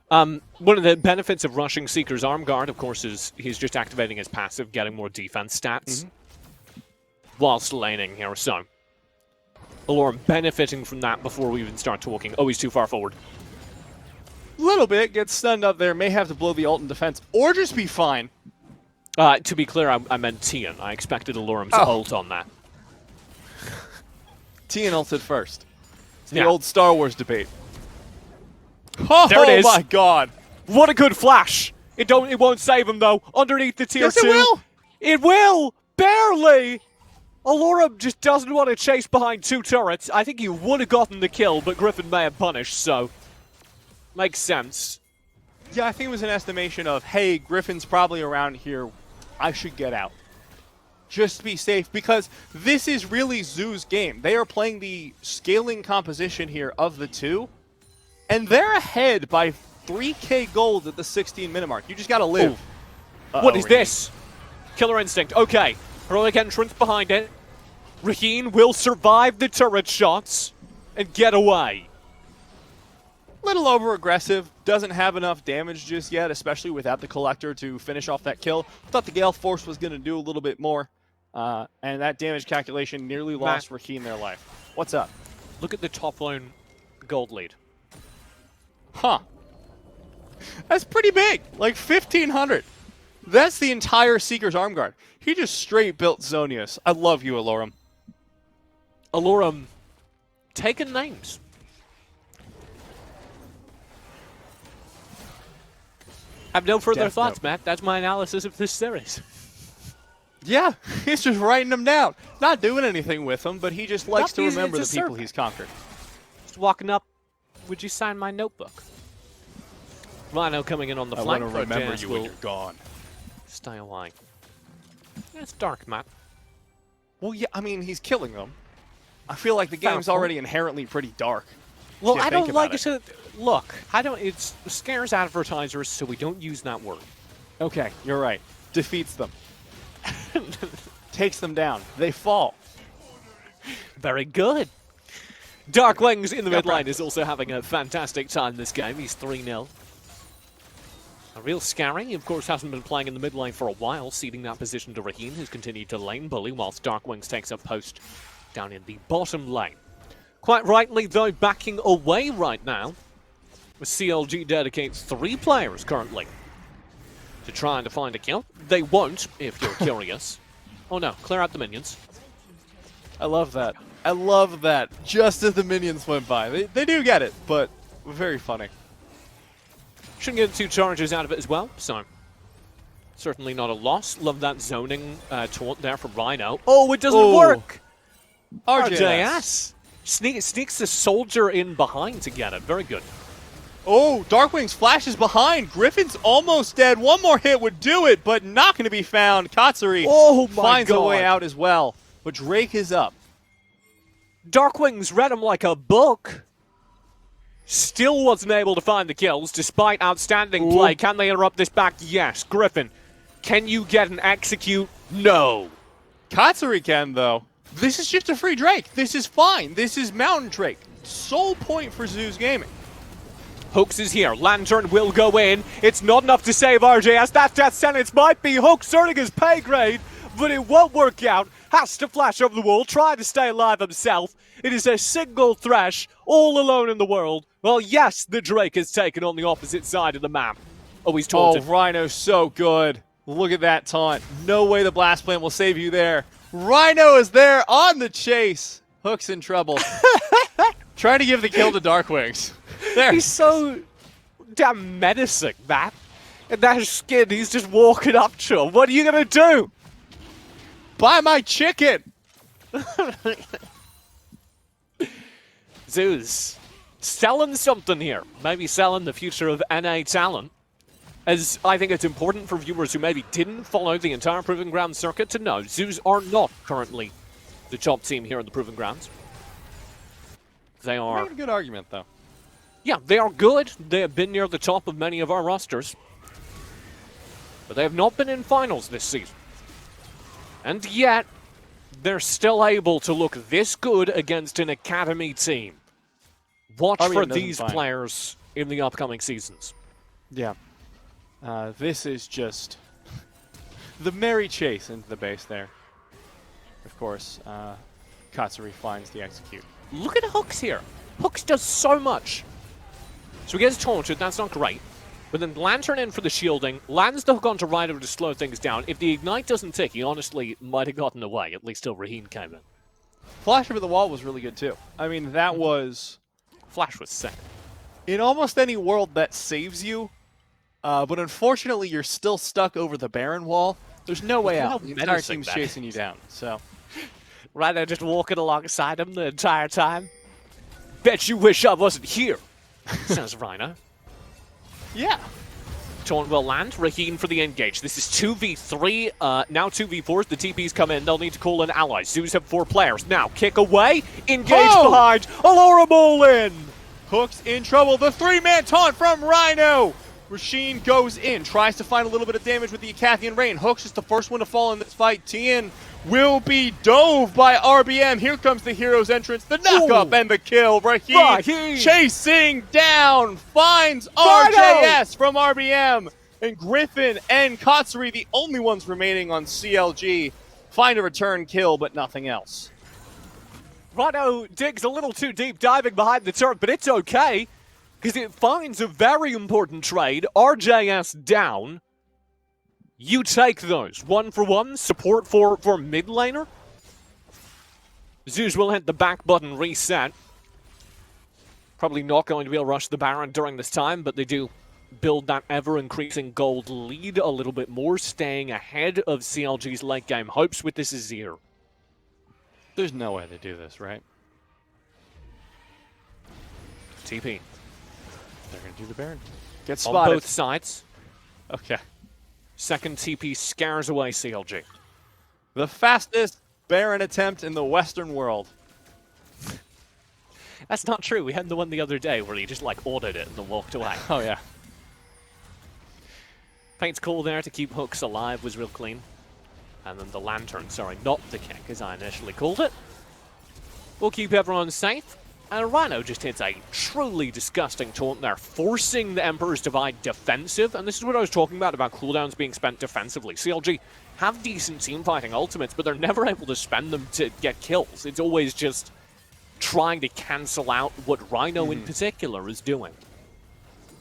One of the benefits of rushing Seeker's Arm Guard, of course, is he's just activating his passive, getting more defense stats whilst laning here. So, Allurum benefiting from that before we even start talking. Oh, he's too far forward. Little bit, gets stunned up there, may have to blow the ult in defense, or just be fine. To be clear, I meant Tian. I expected Allurum's ult on that. Tian ulted first. It's the Yeah. old Star Wars debate. Oh, There it is. my god. What a good flash! It won't save him though. Underneath the tier 2. Yes, it will! It will! Barely! Allurum just doesn't want to chase behind 2 turrets. I think he would have gotten the kill, but Griffin may have punished, so makes sense. Yeah, I think it was an estimation of, hey, Griffin's probably around here. I should get out. Just to be safe, because this is really Zoo's game. They are playing the scaling composition here of the two, and they're ahead by 3k gold at the 16-minute mark. You just gotta live. What is this? Killer Instinct. Okay. Heroic entrance behind it. Raheen will survive the turret shots and get away. Little over-aggressive, doesn't have enough damage just yet, especially without the Collector to finish off that kill. Thought the Gale Force was going to do a little bit more, and that damage calculation nearly lost Raheen their life. What's up? Look at the top lane gold lead. Huh. That's pretty big, like 1,500. That's the entire Seeker's Arm Guard. He just straight built Zonius. I love you, Allurum. Allurum taking names. I have no further thoughts, Matt. That's my analysis of this series. Yeah, he's just writing them down. Not doing anything with them, but he just likes to remember the people he's conquered. Just walking up, would you sign my notebook? Rhino coming in on the flank. I want to remember you when you're gone. Stay away. Yeah, it's dark, Matt. Well, yeah, I mean, he's killing them. I feel like the game's already inherently pretty dark. Well, I don't like it to... Look, it scares advertisers, so we don't use that word. Okay, you're right. Defeats them. Takes them down. They fall. Very good. Dark Wings in the mid lane is also having a fantastic time this game. He's 3-0. A real scary. He, of course, hasn't been playing in the mid lane for a while, ceding that position to Raheen, who's continued to lane bully, whilst Dark Wings takes up post down in the bottom lane. Quite rightly, though, backing away right now. CLG dedicates 3 players currently to trying to find a kill. They won't, if you're curious. Oh no, clear out the minions. I love that. I love that. Just as the minions went by. They do get it, but very funny. Shouldn't get 2 charges out of it as well, so certainly not a loss. Love that zoning taunt there from Rhino. Oh, it doesn't work! RJS. Sneaks the soldier in behind to get it. Very good. Oh, Darkwing's flashes behind. Griffin's almost dead. One more hit would do it, but not going to be found. Katsuri finds a way out as well. But Drake is up. Darkwing's read him like a book. Still wasn't able to find the kills despite outstanding play. Can they interrupt this back? Yes. Griffin, can you get an execute? No. Katsuri can, though. This is just a free Drake. This is fine. This is Mountain Drake. Sole point for Zeus Gaming. Hooks is here. Lantern will go in. It's not enough to save RJS. That death sentence might be Hooks earning his pay grade, but it won't work out. Has to flash over the wall, try to stay alive himself. It is a single Thresh, all alone in the world. Well, yes, the Drake is taken on the opposite side of the map. Oh, he's taunted. Oh, Rhino's so good. Look at that taunt. No way the Blast Plant will save you there. Rhino is there on the chase. Hook's in trouble. Trying to give the kill to Darkwings. There. He's so damn menacing, man. And that skin, he's just walking up to him. What are you going to do? Buy my chicken. Zeus, selling something here. Maybe selling the future of NA talent. As I think it's important for viewers who maybe didn't follow the entire Proving Grounds circuit to know, Zeus are not currently the top team here in the Proving Grounds. They are... Making a good argument, though. Yeah, they are good. They have been near the top of many of our rosters. But they have not been in finals this season. And yet, they're still able to look this good against an academy team. Watch for these players in the upcoming seasons. Yeah. This is just the merry chase into the base there. Of course, Katsuri finds the execute. Look at Hooks here. Hooks does so much. So he gets taunted, that's not great. But then Lantern in for the shielding, lands the hook onto Rhino to slow things down. If the Ignite doesn't tick, he honestly might have gotten away, at least till Raheen came in. Flash over the wall was really good too. I mean, that was... Flash was sick. In almost any world that saves you, but unfortunately you're still stuck over the Baron wall. There's no way out. The entire team's chasing you down, so... Rhino just walking alongside him the entire time. Bet you wish I wasn't here, says Rhino. Yeah. Taunt will land. Raheen for the engage. This is 2v3, now 2v4s. The TPs come in. They'll need to call in allies. Zeus have 4 players. Now, kick away. Engage behind. Allura Ball in. Hook's in trouble. The 3-man taunt from Rhino. Rasheen goes in. Tries to find a little bit of damage with the Acathian Rain. Hooks is the first one to fall in this fight. Tien will be dove by RBM. Here comes the hero's entrance. The knock-up and the kill. Raheen chasing down. Finds RJS from RBM. And Griffin and Katsuri, the only ones remaining on CLG, find a return kill, but nothing else. Rhino digs a little too deep, diving behind the turret, but it's okay, because it finds a very important trade. RJS down. You take those. 1-for-1, support for mid laner. Zeus will hit the back button, reset. Probably not going to be able to rush the Baron during this time, but they do build that ever-increasing gold lead a little bit more, staying ahead of CLG's late game hopes with this Azir. There's no way they do this, right? TP. They're going to do the Baron. Get On spotted. both sides. Okay. Second TP scares away CLG. The fastest Baron attempt in the Western world. That's not true. We had the one the other day where he just like ordered it and then walked away. Oh yeah. Paint's call there to keep Hooks alive was real clean. And then the Lantern, sorry, not the kick as I initially called it. We'll keep everyone safe. And Rhino just hits a truly disgusting taunt there, forcing the Emperor's Divide defensive. And this is what I was talking about cooldowns being spent defensively. CLG have decent team-fighting ultimates, but they're never able to spend them to get kills. It's always just trying to cancel out what Rhino in particular is doing.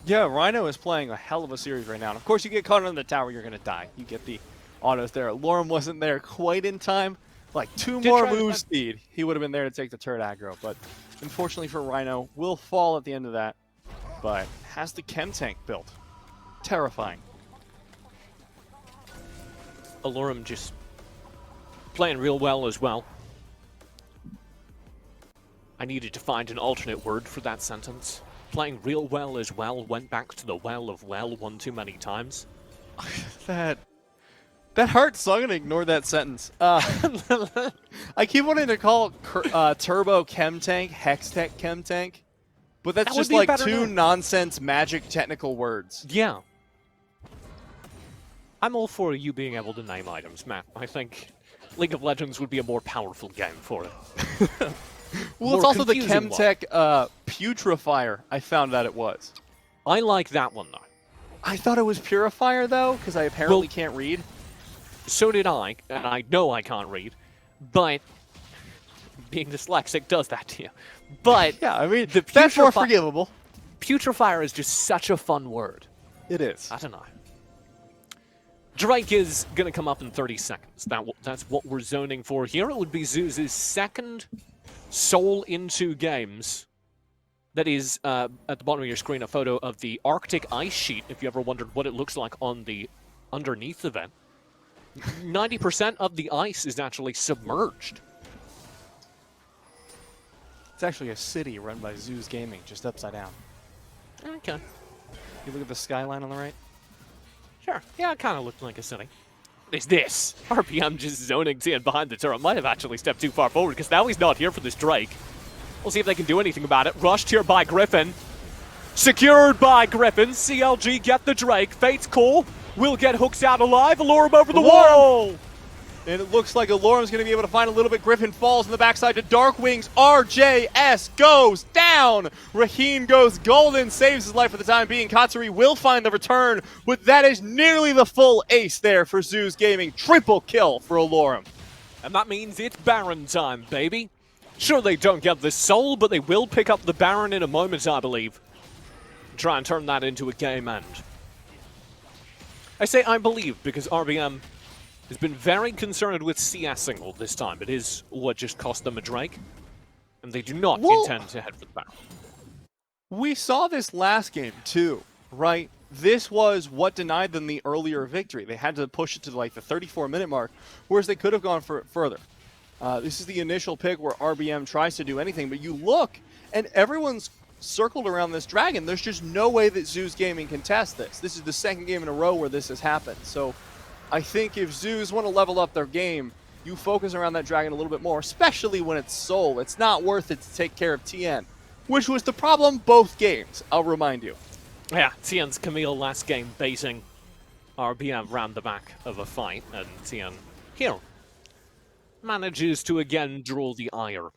Yeah, Rhino is playing a hell of a series right now. And of course, you get caught on the tower, you're going to die. You get the autos there. Lorem wasn't there quite in time. Like 2 more move speed, he would have been there to take the turret aggro. But unfortunately for Rhino, will fall at the end of that. But has the chem tank built. Terrifying. Allura just playing real well as well. I needed to find an alternate word for that sentence. Playing real well as well went back to the well of well one too many times. That hurts, so I'm going to ignore that sentence. I keep wanting to call Turbo Chem Tank Hextech Chem Tank, but that's That just would be a like better two name. nonsense magic technical words. Yeah. I'm all for you being able to name items, Matt. I think League of Legends would be a more powerful game for it. Well, it's More also the confusing one. Chemtech Putrifier, I found out it was. I like that one, though. I thought it was Purifier, though, because I apparently can't read. So did I, and I know I can't read, but being dyslexic does that to you. But Yeah, I mean, the that's more Putrifi- forgivable. Putrifier is just such a fun word. It is. I don't know. Drake is going to come up in 30 seconds. That's what we're zoning for here. It would be Zeus's second Soul into games. That is, at the bottom of your screen, a photo of the Arctic ice sheet, if you ever wondered what it looks like on the underneath event. 90% of the ice is actually submerged. It's actually a city run by Zeus Gaming, just upside down. Okay. You look at the skyline on the right? Sure. Yeah, it kind of looked like a city. What is this? RPM just zoning Tian behind the turret. Might have actually stepped too far forward, because now he's not here for this Drake. We'll see if they can do anything about it. Rushed here by Griffin. Secured by Griffin. CLG get the Drake. Fate's cool. Will get hooks out alive. Allure him over the wall. And it looks like Alorum's going to be able to find a little bit. Griffin falls in the backside to Darkwings. RJS goes down. Raheen goes golden, saves his life for the time being. Katsuri will find the return, but that is nearly the full ace there for Zeus Gaming. Triple kill for Alorum. And that means it's Baron time, baby. Sure, they don't get the soul, but they will pick up the Baron in a moment, I believe. Try and turn that into a game end. I say I believe because RBM has been very concerned with CS single this time. It is what just cost them a Drake, and they do not intend to head for the Baron. We saw this last game too, right? This was what denied them the earlier victory. They had to push it to like the 34-minute mark, whereas they could have gone further. This is the initial pick where RBM tries to do anything, but you look, and everyone's circled around this dragon. There's just no way that Zeus Gaming can test this. This is the second game in a row where this has happened. So I think if Zeus want to level up their game, you focus around that dragon a little bit more, especially when it's Soul. It's not worth it to take care of Tien, which was the problem both games, I'll remind you. Yeah, Tien's Camille last game baiting RBM round the back of a fight, and Tien here manages to again draw the ire.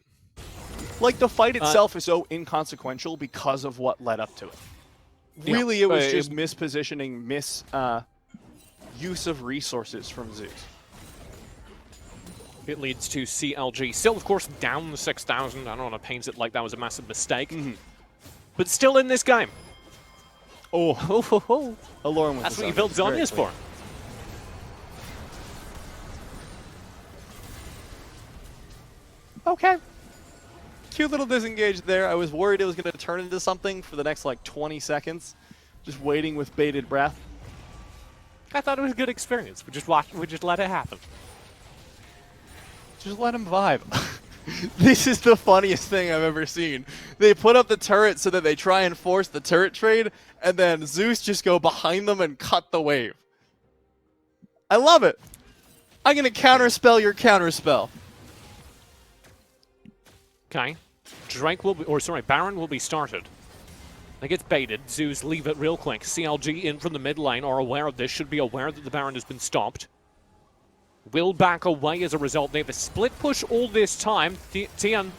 Like, the fight itself is so inconsequential because of what led up to it. Really, it was just mispositioning, use of resources from Zeus. It leads to CLG. Still, of course, down 6,000. I don't want to paint it like that was a massive mistake. But still in this game. Oh, Alorum with That's the what you Zonyas. built Very Zonyas clean. for. Okay. Cute little disengage there. I was worried it was going to turn into something for the next, like, 20 seconds. Just waiting with bated breath. I thought it was a good experience. We just let it happen. Just let him vibe. This is the funniest thing I've ever seen. They put up the turret so that they try and force the turret trade, and then Zeus just go behind them and cut the wave. I love it. I'm going to counterspell your counterspell. Okay. Baron will be started. It gets baited. Zeus leave it real quick. CLG in from the mid lane are aware of this, should be aware that the Baron has been stopped. Will back away as a result. They have a split push all this time. Tien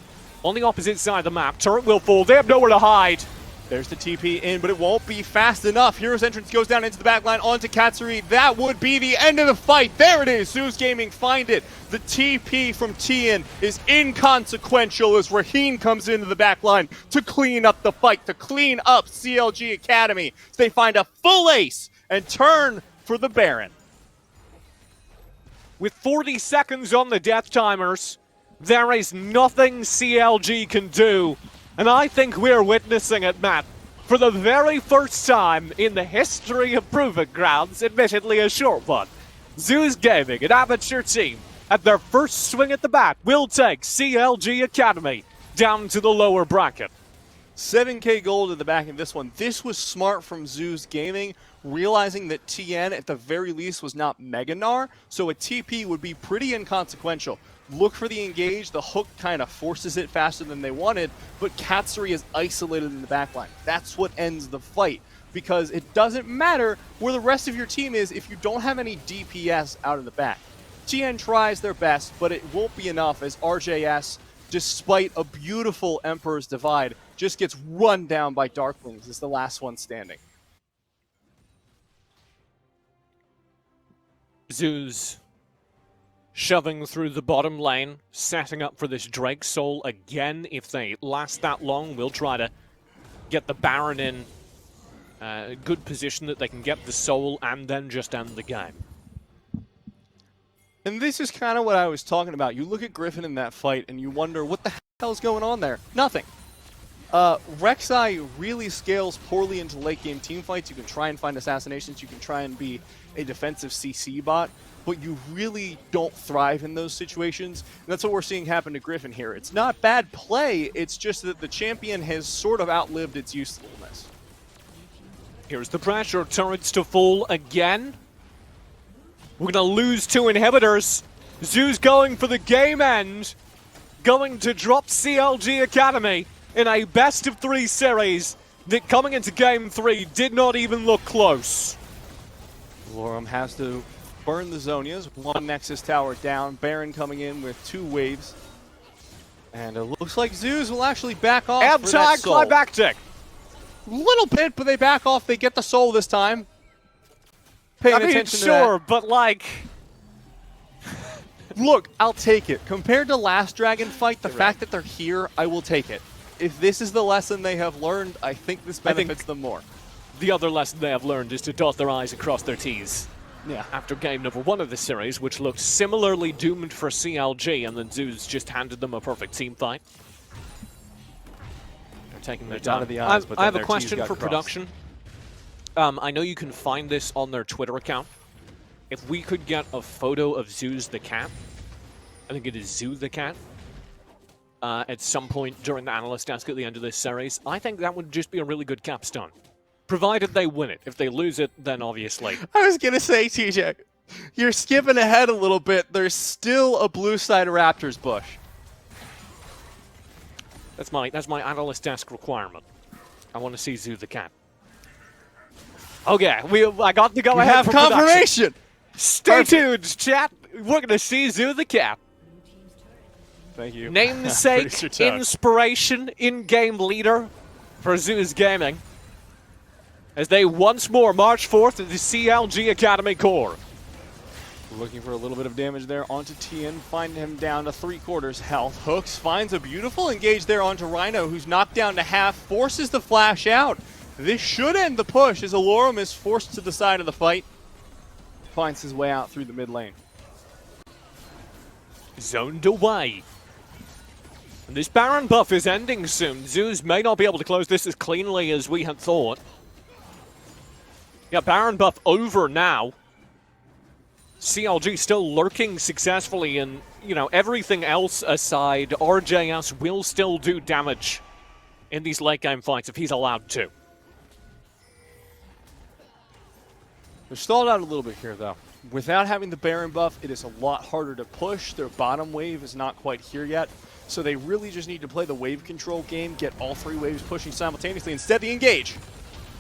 on the opposite side of the map. Turret will fall. They have nowhere to hide. There's the TP in, but it won't be fast enough. Hero's entrance goes down into the backline onto Katsuri. That would be the end of the fight. There it is. Zeus Gaming find it. The TP from Tien is inconsequential as Raheen comes into the backline to clean up the fight, to clean up CLG Academy. They find a full ace and turn for the Baron. With 40 seconds on the death timers, there is nothing CLG can do. And I think we're witnessing it, Matt, for the very first time in the history of Proving Grounds, admittedly a short one. Zeus Gaming, an amateur team, at their first swing at the bat, will take CLG Academy down to the lower bracket. 7K gold in the back in this one. This was smart from Zeus Gaming, realizing that TN at the very least was not Mega Gnar, so a TP would be pretty inconsequential. Look for the engage, the hook kind of forces it faster than they wanted, but Katsuri is isolated in the backline. That's what ends the fight, because it doesn't matter where the rest of your team is if you don't have any DPS out in the back. TN tries their best, but it won't be enough as RJS, despite a beautiful Emperor's Divide, just gets run down by Darklings as the last one standing. Zeus shoving through the bottom lane, setting up for this Drake Soul again. If they last that long, we'll try to get the Baron in a good position that they can get the Soul and then just end the game. And this is kind of what I was talking about. You look at Griffin in that fight and you wonder what the hell is going on there. Nothing. Rek'Sai really scales poorly into late game team fights. You can try and find assassinations. You can try and be a defensive CC bot, but you really don't thrive in those situations. And that's what we're seeing happen to Griffin here. It's not bad play. It's just that the champion has sort of outlived its usefulness. Here's the pressure. Turrets to fall again. We're going to lose 2 inhibitors. Zeus going for the game end. Going to drop CLG Academy in a best-of-3 series that coming into Game 3 did not even look close. Lorum has to burn the Zonias. 1 Nexus tower down. Baron coming in with 2 waves. And it looks like Zeus will actually back off for that soul. Anticlimactic. Little bit, but they back off. They get the soul this time. Paying attention to that. Sure, but like... Look, I'll take it. Compared to last Dragon fight, the fact that they're here, I will take it. If this is the lesson they have learned, I think this benefits them more. The other lesson they have learned is to dot their I's and cross their T's. Yeah. After game number 1 of the series, which looked similarly doomed for CLG, and then Zeus just handed them a perfect team fight. They're taking their time. I have a question for production. I know you can find this on their Twitter account. If we could get a photo of Zeus the cat, I think it is Zeus the cat, at some point during the analyst desk at the end of this series, I think that would just be a really good capstone. Provided they win it. If they lose it, then obviously... I was going to say, TJ, you're skipping ahead a little bit. There's still a blue side Raptors bush. That's my analyst desk requirement. I want to see Zeus the cat. Okay, I got the go ahead. We have confirmation. Stay tuned, chat. We're gonna see Zeus the cat. Thank you. Namesake, inspiration, in-game leader for Zeus Gaming, as they once more march forth to the CLG Academy core. Looking for a little bit of damage there onto Tien, find him down to 3/4 health. Hooks finds a beautiful engage there onto Rhino, who's knocked down to half, forces the flash out. This should end the push as Alorum is forced to the side of the fight. Finds his way out through the mid lane. Zoned away. And this Baron buff is ending soon. Zeus may not be able to close this as cleanly as we had thought. Yeah, Baron buff over now. CLG still lurking successfully, and, you know, everything else aside, RJS will still do damage in these late game fights if he's allowed to. They're stalled out a little bit here, though. Without having the Baron buff, it is a lot harder to push. Their bottom wave is not quite here yet, so they really just need to play the wave control game, get all 3 waves pushing simultaneously. Instead, the engage.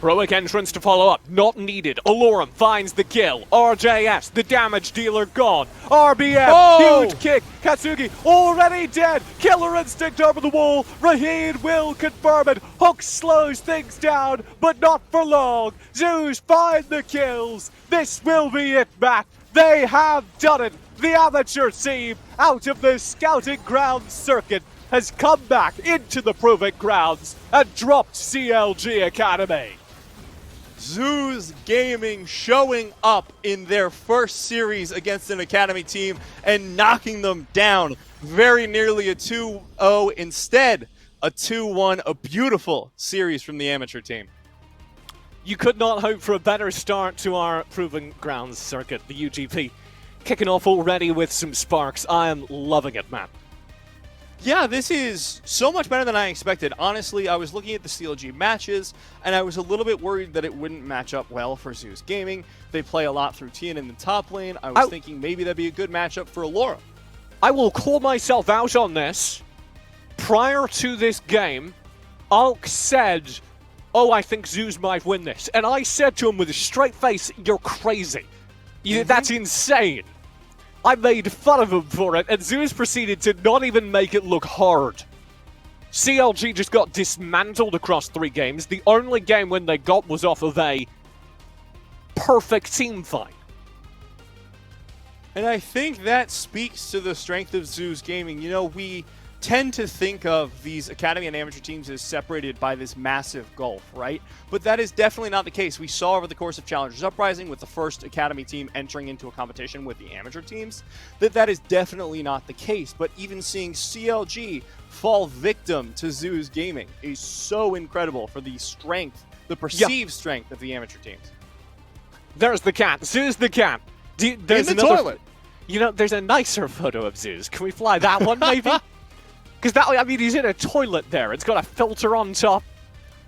Heroic entrance to follow up, not needed. Alorum finds the kill. RJS, the damage dealer, gone. RBF, huge kick. Katsuki already dead. Killer instinct over the wall. Rahid will confirm it. Hook slows things down, but not for long. Zeus find the kills. This will be it, Matt. They have done it. The amateur team out of the scouting ground circuit has come back into the proving grounds and dropped CLG Academy. Zeus Gaming showing up in their first series against an Academy team and knocking them down. Very nearly a 2-0, instead a 2-1, a beautiful series from the amateur team. You could not hope for a better start to our proving grounds circuit, the UGP. Kicking off already with some sparks. I am loving it, man. Yeah, this is so much better than I expected. Honestly, I was looking at the CLG matches, and I was a little bit worried that it wouldn't match up well for Zeus Gaming. They play a lot through Tien in the top lane. I was thinking maybe that'd be a good matchup for Allura. I will call myself out on this. Prior to this game, Alk said, "Oh, I think Zeus might win this." And I said to him with a straight face, "You're crazy. That's insane." I made fun of him for it, and Zeus proceeded to not even make it look hard. CLG just got dismantled across 3 games. The only game when they got was off of a perfect team fight. And I think that speaks to the strength of Zeus Gaming. You know, we tend to think of these academy and amateur teams as separated by this massive gulf, right? But that is definitely not the case. We saw over the course of Challengers Uprising with the first academy team entering into a competition with the amateur teams that is definitely not the case. But even seeing CLG fall victim to Zeus Gaming is so incredible for the strength, the perceived strength of the amateur teams. There's the cat. Zeus the cat. There's in the toilet. You know, there's a nicer photo of Zeus. Can we fly that one, maybe? Because that, I mean, he's in a toilet there. It's got a filter on top.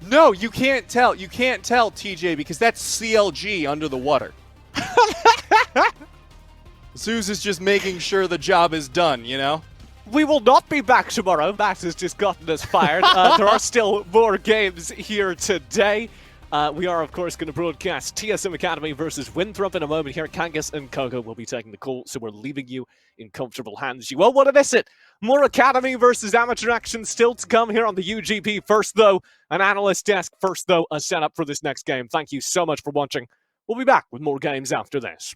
No, you can't tell. You can't tell, TJ, because that's CLG under the water. Zeus is just making sure the job is done, you know? We will not be back tomorrow. Max has just gotten us fired. There are still more games here today. We are, of course, going to broadcast TSM Academy versus Winthrop in a moment here. Kangas and Kogo will be taking the call, so we're leaving you in comfortable hands. You won't want to miss it. More Academy versus Amateur action still to come here on the UGP. First, though, an analyst desk. First, though, a setup for this next game. Thank you so much for watching. We'll be back with more games after this.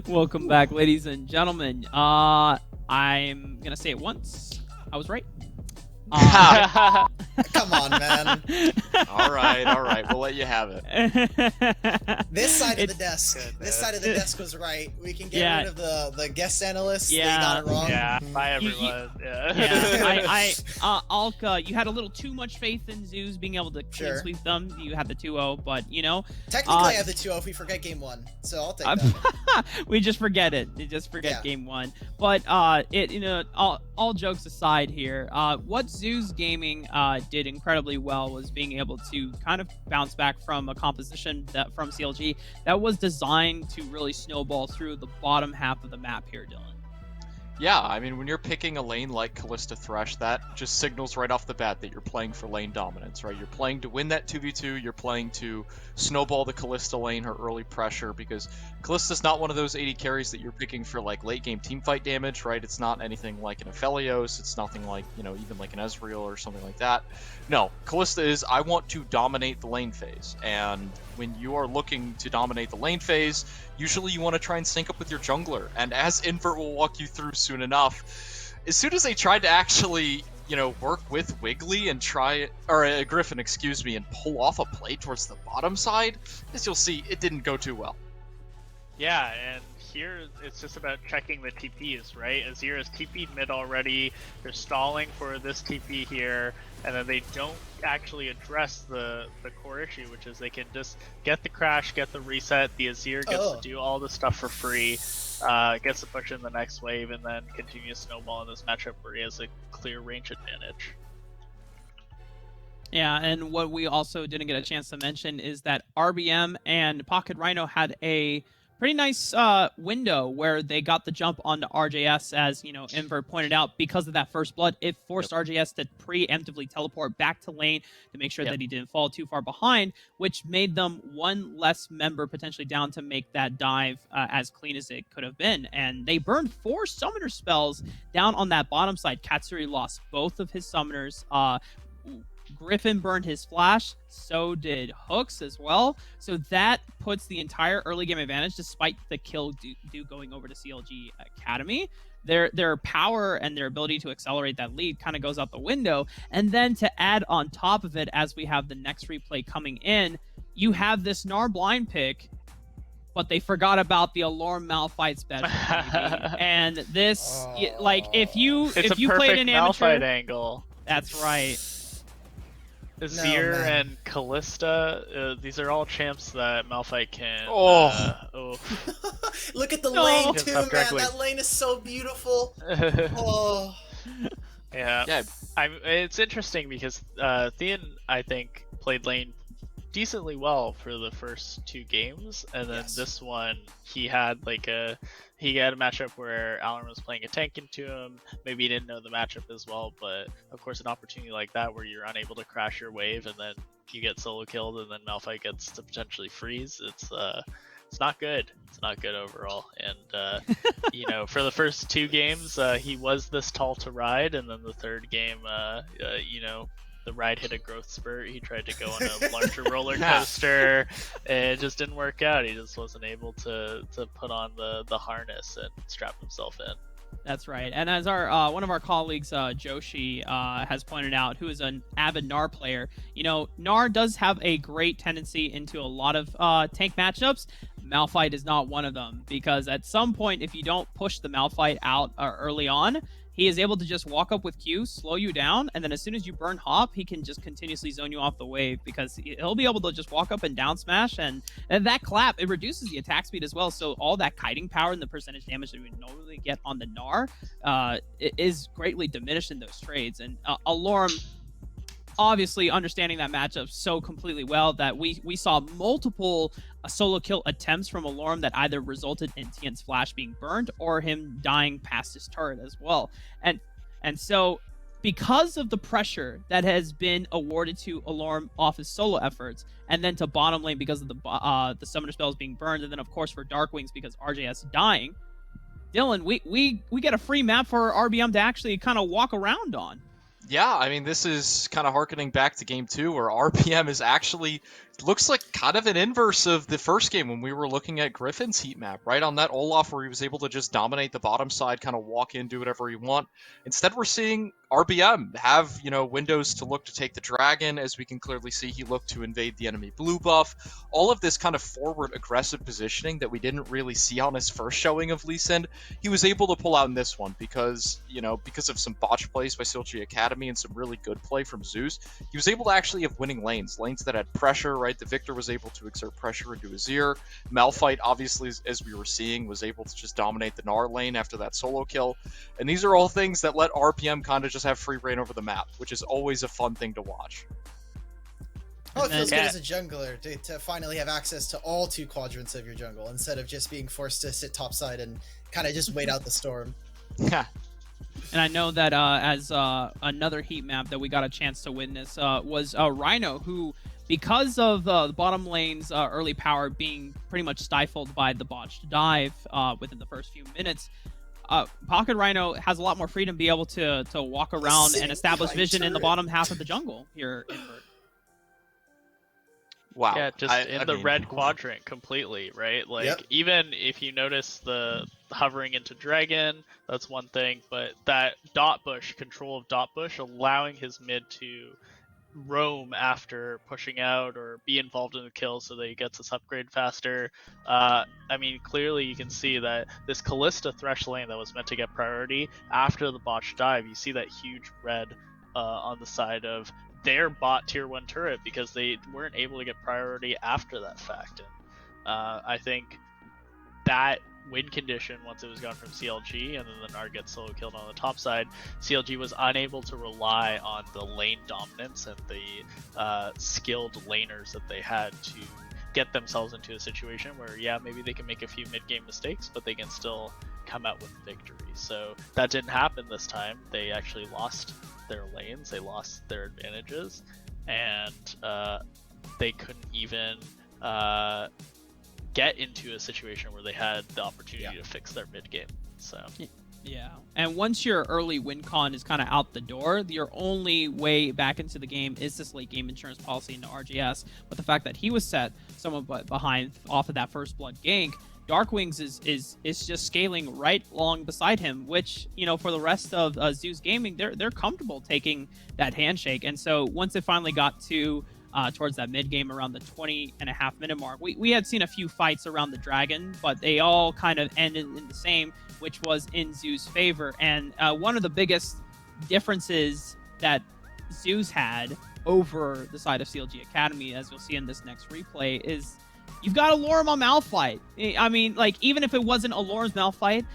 Welcome back, ladies and gentlemen. I'm gonna say it once. I was right. Come on, man. All right, we'll let you have it. This side of the desk. This side of the desk was right. We can get rid of the guest analysts. Yeah. They got it wrong. Yeah, bye everyone. Alka, you had a little too much faith in Zeus being able to clean sweep them. You had the 2-0, but you know. Technically, I have the 2-0 if we forget game 1, so I'll take that. We just forget it. We just forget game 1. But all jokes aside here, what Zeus Gaming did incredibly well was being able to kind of bounce back from a composition from CLG that was designed to really snowball through the bottom half of the map here, Dylan. Yeah, I mean, when you're picking a lane like Kalista Thresh, that just signals right off the bat that you're playing for lane dominance, right? You're playing to win that 2v2, you're playing to snowball the Kalista lane, her early pressure, because Kalista's not one of those 80 carries that you're picking for, like, late-game teamfight damage, right? It's not anything like an Aphelios, it's nothing like, you know, even like an Ezreal or something like that. No, Kalista is, I want to dominate the lane phase, and when you are looking to dominate the lane phase, usually you want to try and sync up with your jungler, and as Invert will walk you through soon enough, as soon as they tried to actually, you know, work with Wiggly and try, or Griffin, excuse me, and pull off a play towards the bottom side, as you'll see, it didn't go too well. Yeah, and here it's just about checking the TPs, right? Azir is TP'd mid already, they're stalling for this TP here, and then they don't actually address the core issue, which is they can just get the crash, get the reset, the Azir gets to do all the stuff for free, gets to push in the next wave, and then continue to snowball in this matchup where he has a clear range advantage. Yeah, and what we also didn't get a chance to mention is that RBM and Pocket Rhino had a pretty nice window where they got the jump onto RJS, as Invert pointed out. Because of that first blood, it forced RJS to preemptively teleport back to lane to make sure that he didn't fall too far behind, which made them one less member potentially down to make that dive as clean as it could have been. And they burned 4 summoner spells down on that bottom side. Katsuri lost both of his summoners. Griffin burned his flash, so did Hooks as well. So that puts the entire early game advantage, despite the kill do going over to CLG Academy. Their power and their ability to accelerate that lead kind of goes out the window. And then to add on top of it, as we have the next replay coming in, you have this Gnar blind pick, but they forgot about the Alarm Malphite special. And this, like, if you played an amateur, Malphite angle. That's right. Azir and Callista, these are all champs that Malphite can. Look at the lane too, man. That lane is so beautiful. Yeah. It's interesting because Theon, I think, played lane decently well for the first 2 games, and then this one he had a matchup where Alan was playing a tank into him. Maybe he didn't know the matchup as well, but of course an opportunity like that where you're unable to crash your wave and then you get solo killed and then Malphite gets to potentially freeze, it's not good. It's not good overall. And for the first 2 games he was this tall to ride, and then the third game the ride hit a growth spurt. He tried to go on a larger roller coaster. It just didn't work out. He just wasn't able to put on the harness and strap himself in. That's right. And as our one of our colleagues, Joshi, has pointed out, who is an avid Gnar player, Gnar does have a great tendency into a lot of tank matchups. Malphite is not one of them, because at some point, if you don't push the Malphite out early on, he is able to just walk up with Q, slow you down, and then as soon as you burn Hop, he can just continuously zone you off the wave, because he'll be able to just walk up and down smash, and that clap, it reduces the attack speed as well, so all that kiting power and the percentage damage that we normally get on the Gnar is greatly diminished in those trades. And Alorm, obviously understanding that matchup so completely well that we saw multiple solo kill attempts from Alorm that either resulted in Tien's flash being burned or him dying past his turret as well. And so because of the pressure that has been awarded to Alorm off his solo efforts, and then to bottom lane because of the summoner spells being burned, and then of course for Dark Wings because RJS dying, Dylan, we get a free map for RBM to actually kind of walk around on. Yeah, I mean, this is kind of harkening back to game 2, where RPM is actually looks like kind of an inverse of the first game when we were looking at Griffin's heat map, right? On that Olaf where he was able to just dominate the bottom side, kind of walk in, do whatever you want. Instead, we're seeing RBM have, windows to look to take the dragon. As we can clearly see, he looked to invade the enemy blue buff. All of this kind of forward aggressive positioning that we didn't really see on his first showing of Lee Sin, he was able to pull out in this one because of some botch plays by CLG Academy and some really good play from Zeus. He was able to actually have winning lanes that had pressure, right? The Victor was able to exert pressure into Azir. Malphite, obviously, as we were seeing, was able to just dominate the Gnar lane after that solo kill. And these are all things that let RPM kind of just have free reign over the map, which is always a fun thing to watch. Oh, it feels good as a jungler to finally have access to all 2 quadrants of your jungle instead of just being forced to sit topside and kind of just wait out the storm. Yeah. And I know that as another heat map that we got a chance to witness was Rhino, who, because of the bottom lane's early power being pretty much stifled by the botched dive within the first few minutes, Pocket Rhino has a lot more freedom to be able to walk around and establish vision in the bottom half of the jungle here in Invert. Wow. Yeah, just in the red quadrant completely, right? Like, even if you notice the hovering into Dragon, that's one thing, but that dot bush, control of dot bush, allowing his mid to roam after pushing out or be involved in the kill so that he gets this upgrade faster. I mean, clearly you can see that this Callista Thresh lane that was meant to get priority after the botch dive, you see that huge red on the side of their bot tier 1 turret because they weren't able to get priority after that fact. And I think that win condition, once it was gone from CLG and then the Gnar gets solo killed on the top side, CLG was unable to rely on the lane dominance and the skilled laners that they had to get themselves into a situation where, yeah, maybe they can make a few mid-game mistakes, but they can still come out with victory. So that didn't happen this time. They actually lost their lanes, they lost their advantages, and they couldn't even get into a situation where they had the opportunity to fix their mid-game. So yeah, and once your early win con is kind of out the door, your only way back into the game is this late game insurance policy into RGS. But the fact that he was set somewhat behind off of that first blood gank, Darkwings is just scaling right along beside him, which, you know, for the rest of Zeus Gaming, they're comfortable taking that handshake. And so once it finally got to towards that mid game around the 20.5-minute mark, we had seen a few fights around the dragon, but they all kind of ended in the same, which was in Zeus' favor. And one of the biggest differences that Zeus had over the side of CLG Academy, as you'll see in this next replay, is you've got a Lorem on Malphite. I mean, like, even if it wasn't a Lorem's Malphite,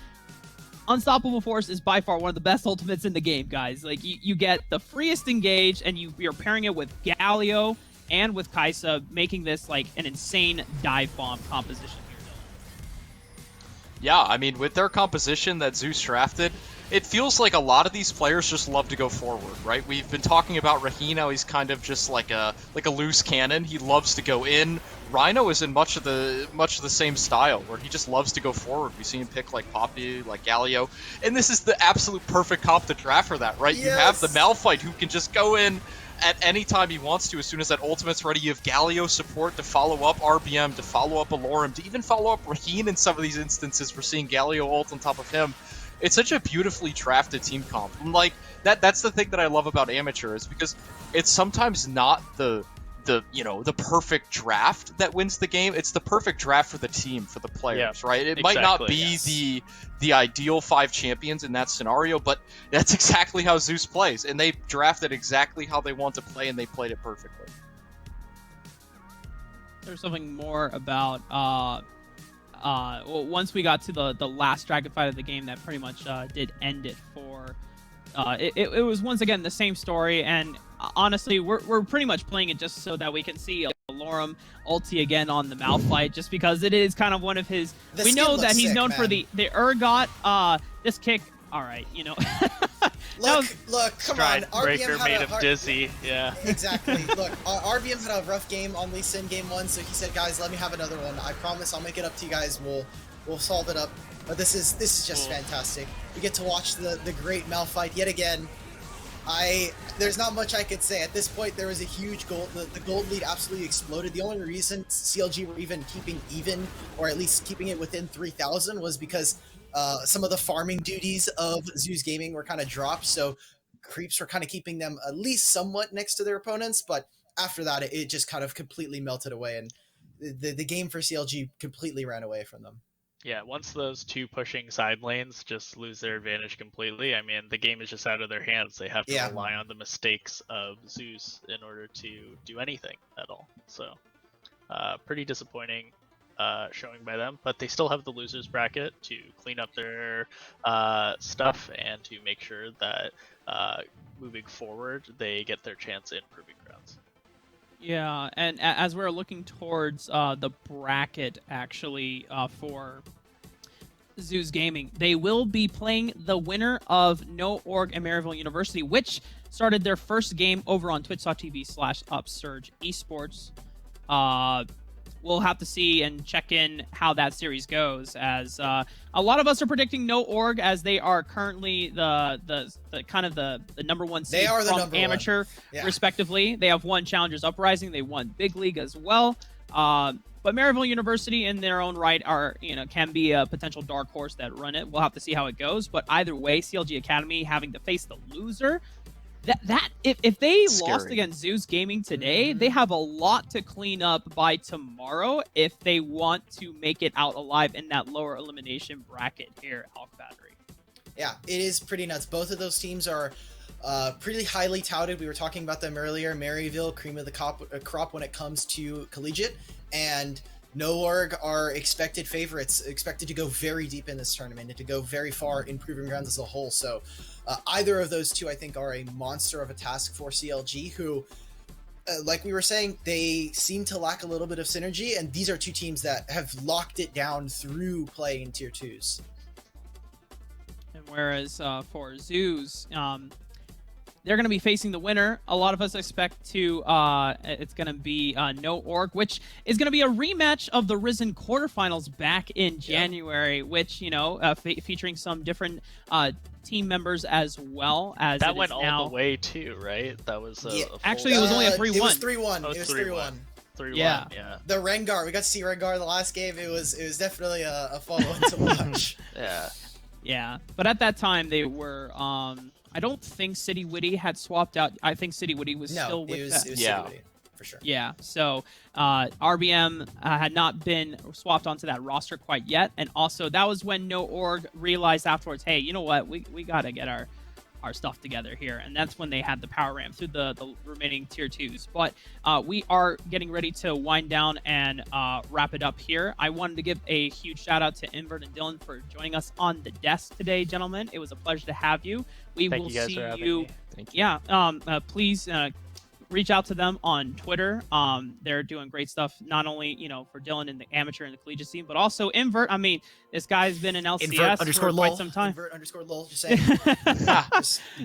Unstoppable Force is by far one of the best ultimates in the game, guys. Like, you get the freest engage, and you're pairing it with Galio and with Kaisa, making this, like, an insane dive bomb composition here, Dylan. Yeah, I mean, with their composition that Zeus drafted, it feels like a lot of these players just love to go forward, right? We've been talking about Raheen, how he's kind of just like a loose cannon. He loves to go in. Rhino is in much of the same style, where he just loves to go forward. We see him pick like Poppy, like Galio, and this is the absolute perfect comp to draft for that, right? Yes. You have the Malphite who can just go in at any time he wants to. As soon as that ultimate's ready, you have Galio support to follow up RBM, to follow up Alorem, to even follow up Raheen in some of these instances. We're seeing Galio ult on top of him. It's such a beautifully drafted team comp. And like that's the thing that I love about Amateur, is because it's sometimes not the perfect draft that wins the game. It's the perfect draft for the team, for the players, right? It might not be the ideal 5 champions in that scenario, but that's exactly how Zeus plays, and they drafted exactly how they want to play, and they played it perfectly. There's something more about well, once we got to the last dragon fight of the game that pretty much did end it for it was once again the same story, and honestly we're pretty much playing it just so that we can see Lorem ulti again on the Malphite, just because it is kind of one of his, we know that he's known for the Urgot, this kick, all right, you know. Look, come Stride on. breaker RBM made him dizzy. Yeah. Exactly. Look, RBM had a rough game on Lee Sin game 1, so he said, guys, let me have another one. I promise I'll make it up to you guys. We'll solve it up. But this is just fantastic. We get to watch the great Malphite yet again. There's not much I could say. At this point, there was a huge gold. The gold lead absolutely exploded. The only reason CLG were even keeping even, or at least keeping it within 3,000, was because some of the farming duties of Zeus Gaming were kind of dropped, so creeps were kind of keeping them at least somewhat next to their opponents, but after that it just kind of completely melted away, and the game for CLG completely ran away from them. Yeah, once those two pushing side lanes just lose their advantage completely, I mean, the game is just out of their hands. They have to rely on the mistakes of Zeus in order to do anything at all. So, pretty disappointing showing by them, but they still have the losers bracket to clean up their stuff and to make sure that moving forward they get their chance in Proving Grounds. Yeah, and as we're looking towards the bracket, actually, for Zeus Gaming, they will be playing the winner of No Org and Maryville University, which started their first game over on twitch.tv/Upsurge Esports. We'll have to see and check in how that series goes, as a lot of us are predicting No Org, as they are currently the kind of the number one seed from Amateur, respectively. They have won Challengers Uprising, they won Big League as well. But Maryville University, in their own right, can be a potential dark horse that run it. We'll have to see how it goes. But either way, CLG Academy having to face the loser. If they lost against Zeus Gaming today, they have a lot to clean up by tomorrow if they want to make it out alive in that lower elimination bracket here at Alk Battery. Yeah, it is pretty nuts. Both of those teams are pretty highly touted. We were talking about them earlier. Maryville, cream of the crop when it comes to collegiate, and No Org are expected favorites, expected to go very deep in this tournament and to go very far in Proving Grounds as a whole. So either of those two, I think, are a monster of a task for CLG, who, like we were saying, they seem to lack a little bit of synergy, and these are two teams that have locked it down through playing in tier 2s. And whereas for Zoos, they're going to be facing the winner. A lot of us expect to, it's going to be No Org, which is going to be a rematch of the Risen quarterfinals back in January, which, you know, featuring some different team members as well. As that went all the way too, right? That was a full... Actually, it was only a 3-1. It was 3-1. Oh, it was 3-1. 3-1, Yeah. The Rengar, we got to see Rengar in the last game. It was definitely a fun one to watch. Yeah, but at that time they were. I don't think City Witty had swapped out. I think City Witty was still with it was that. City Witty, for sure. Yeah, so RBM had not been swapped onto that roster quite yet, and also that was when No Org realized afterwards, hey, you know what, we got to get our stuff together here, and that's when they had the power ramp through the remaining tier 2s. But we are getting ready to wind down and wrap it up here. I wanted to give a huge shout out to Invert and Dylan for joining us on the desk today, gentlemen. It was a pleasure to have you. We will see you. Thank you. Yeah, please reach out to them on Twitter. They're doing great stuff, not only, you know, for Dylan in the amateur and the collegiate scene, but also Invert. I mean, this guy's been in LCS for quite some time. Invert_lol, just saying.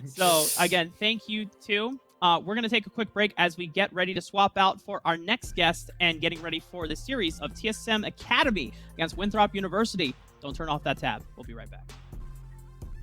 So, again, thank you, too. We're going to take a quick break as we get ready to swap out for our next guest and getting ready for the series of TSM Academy against Winthrop University. Don't turn off that tab. We'll be right back.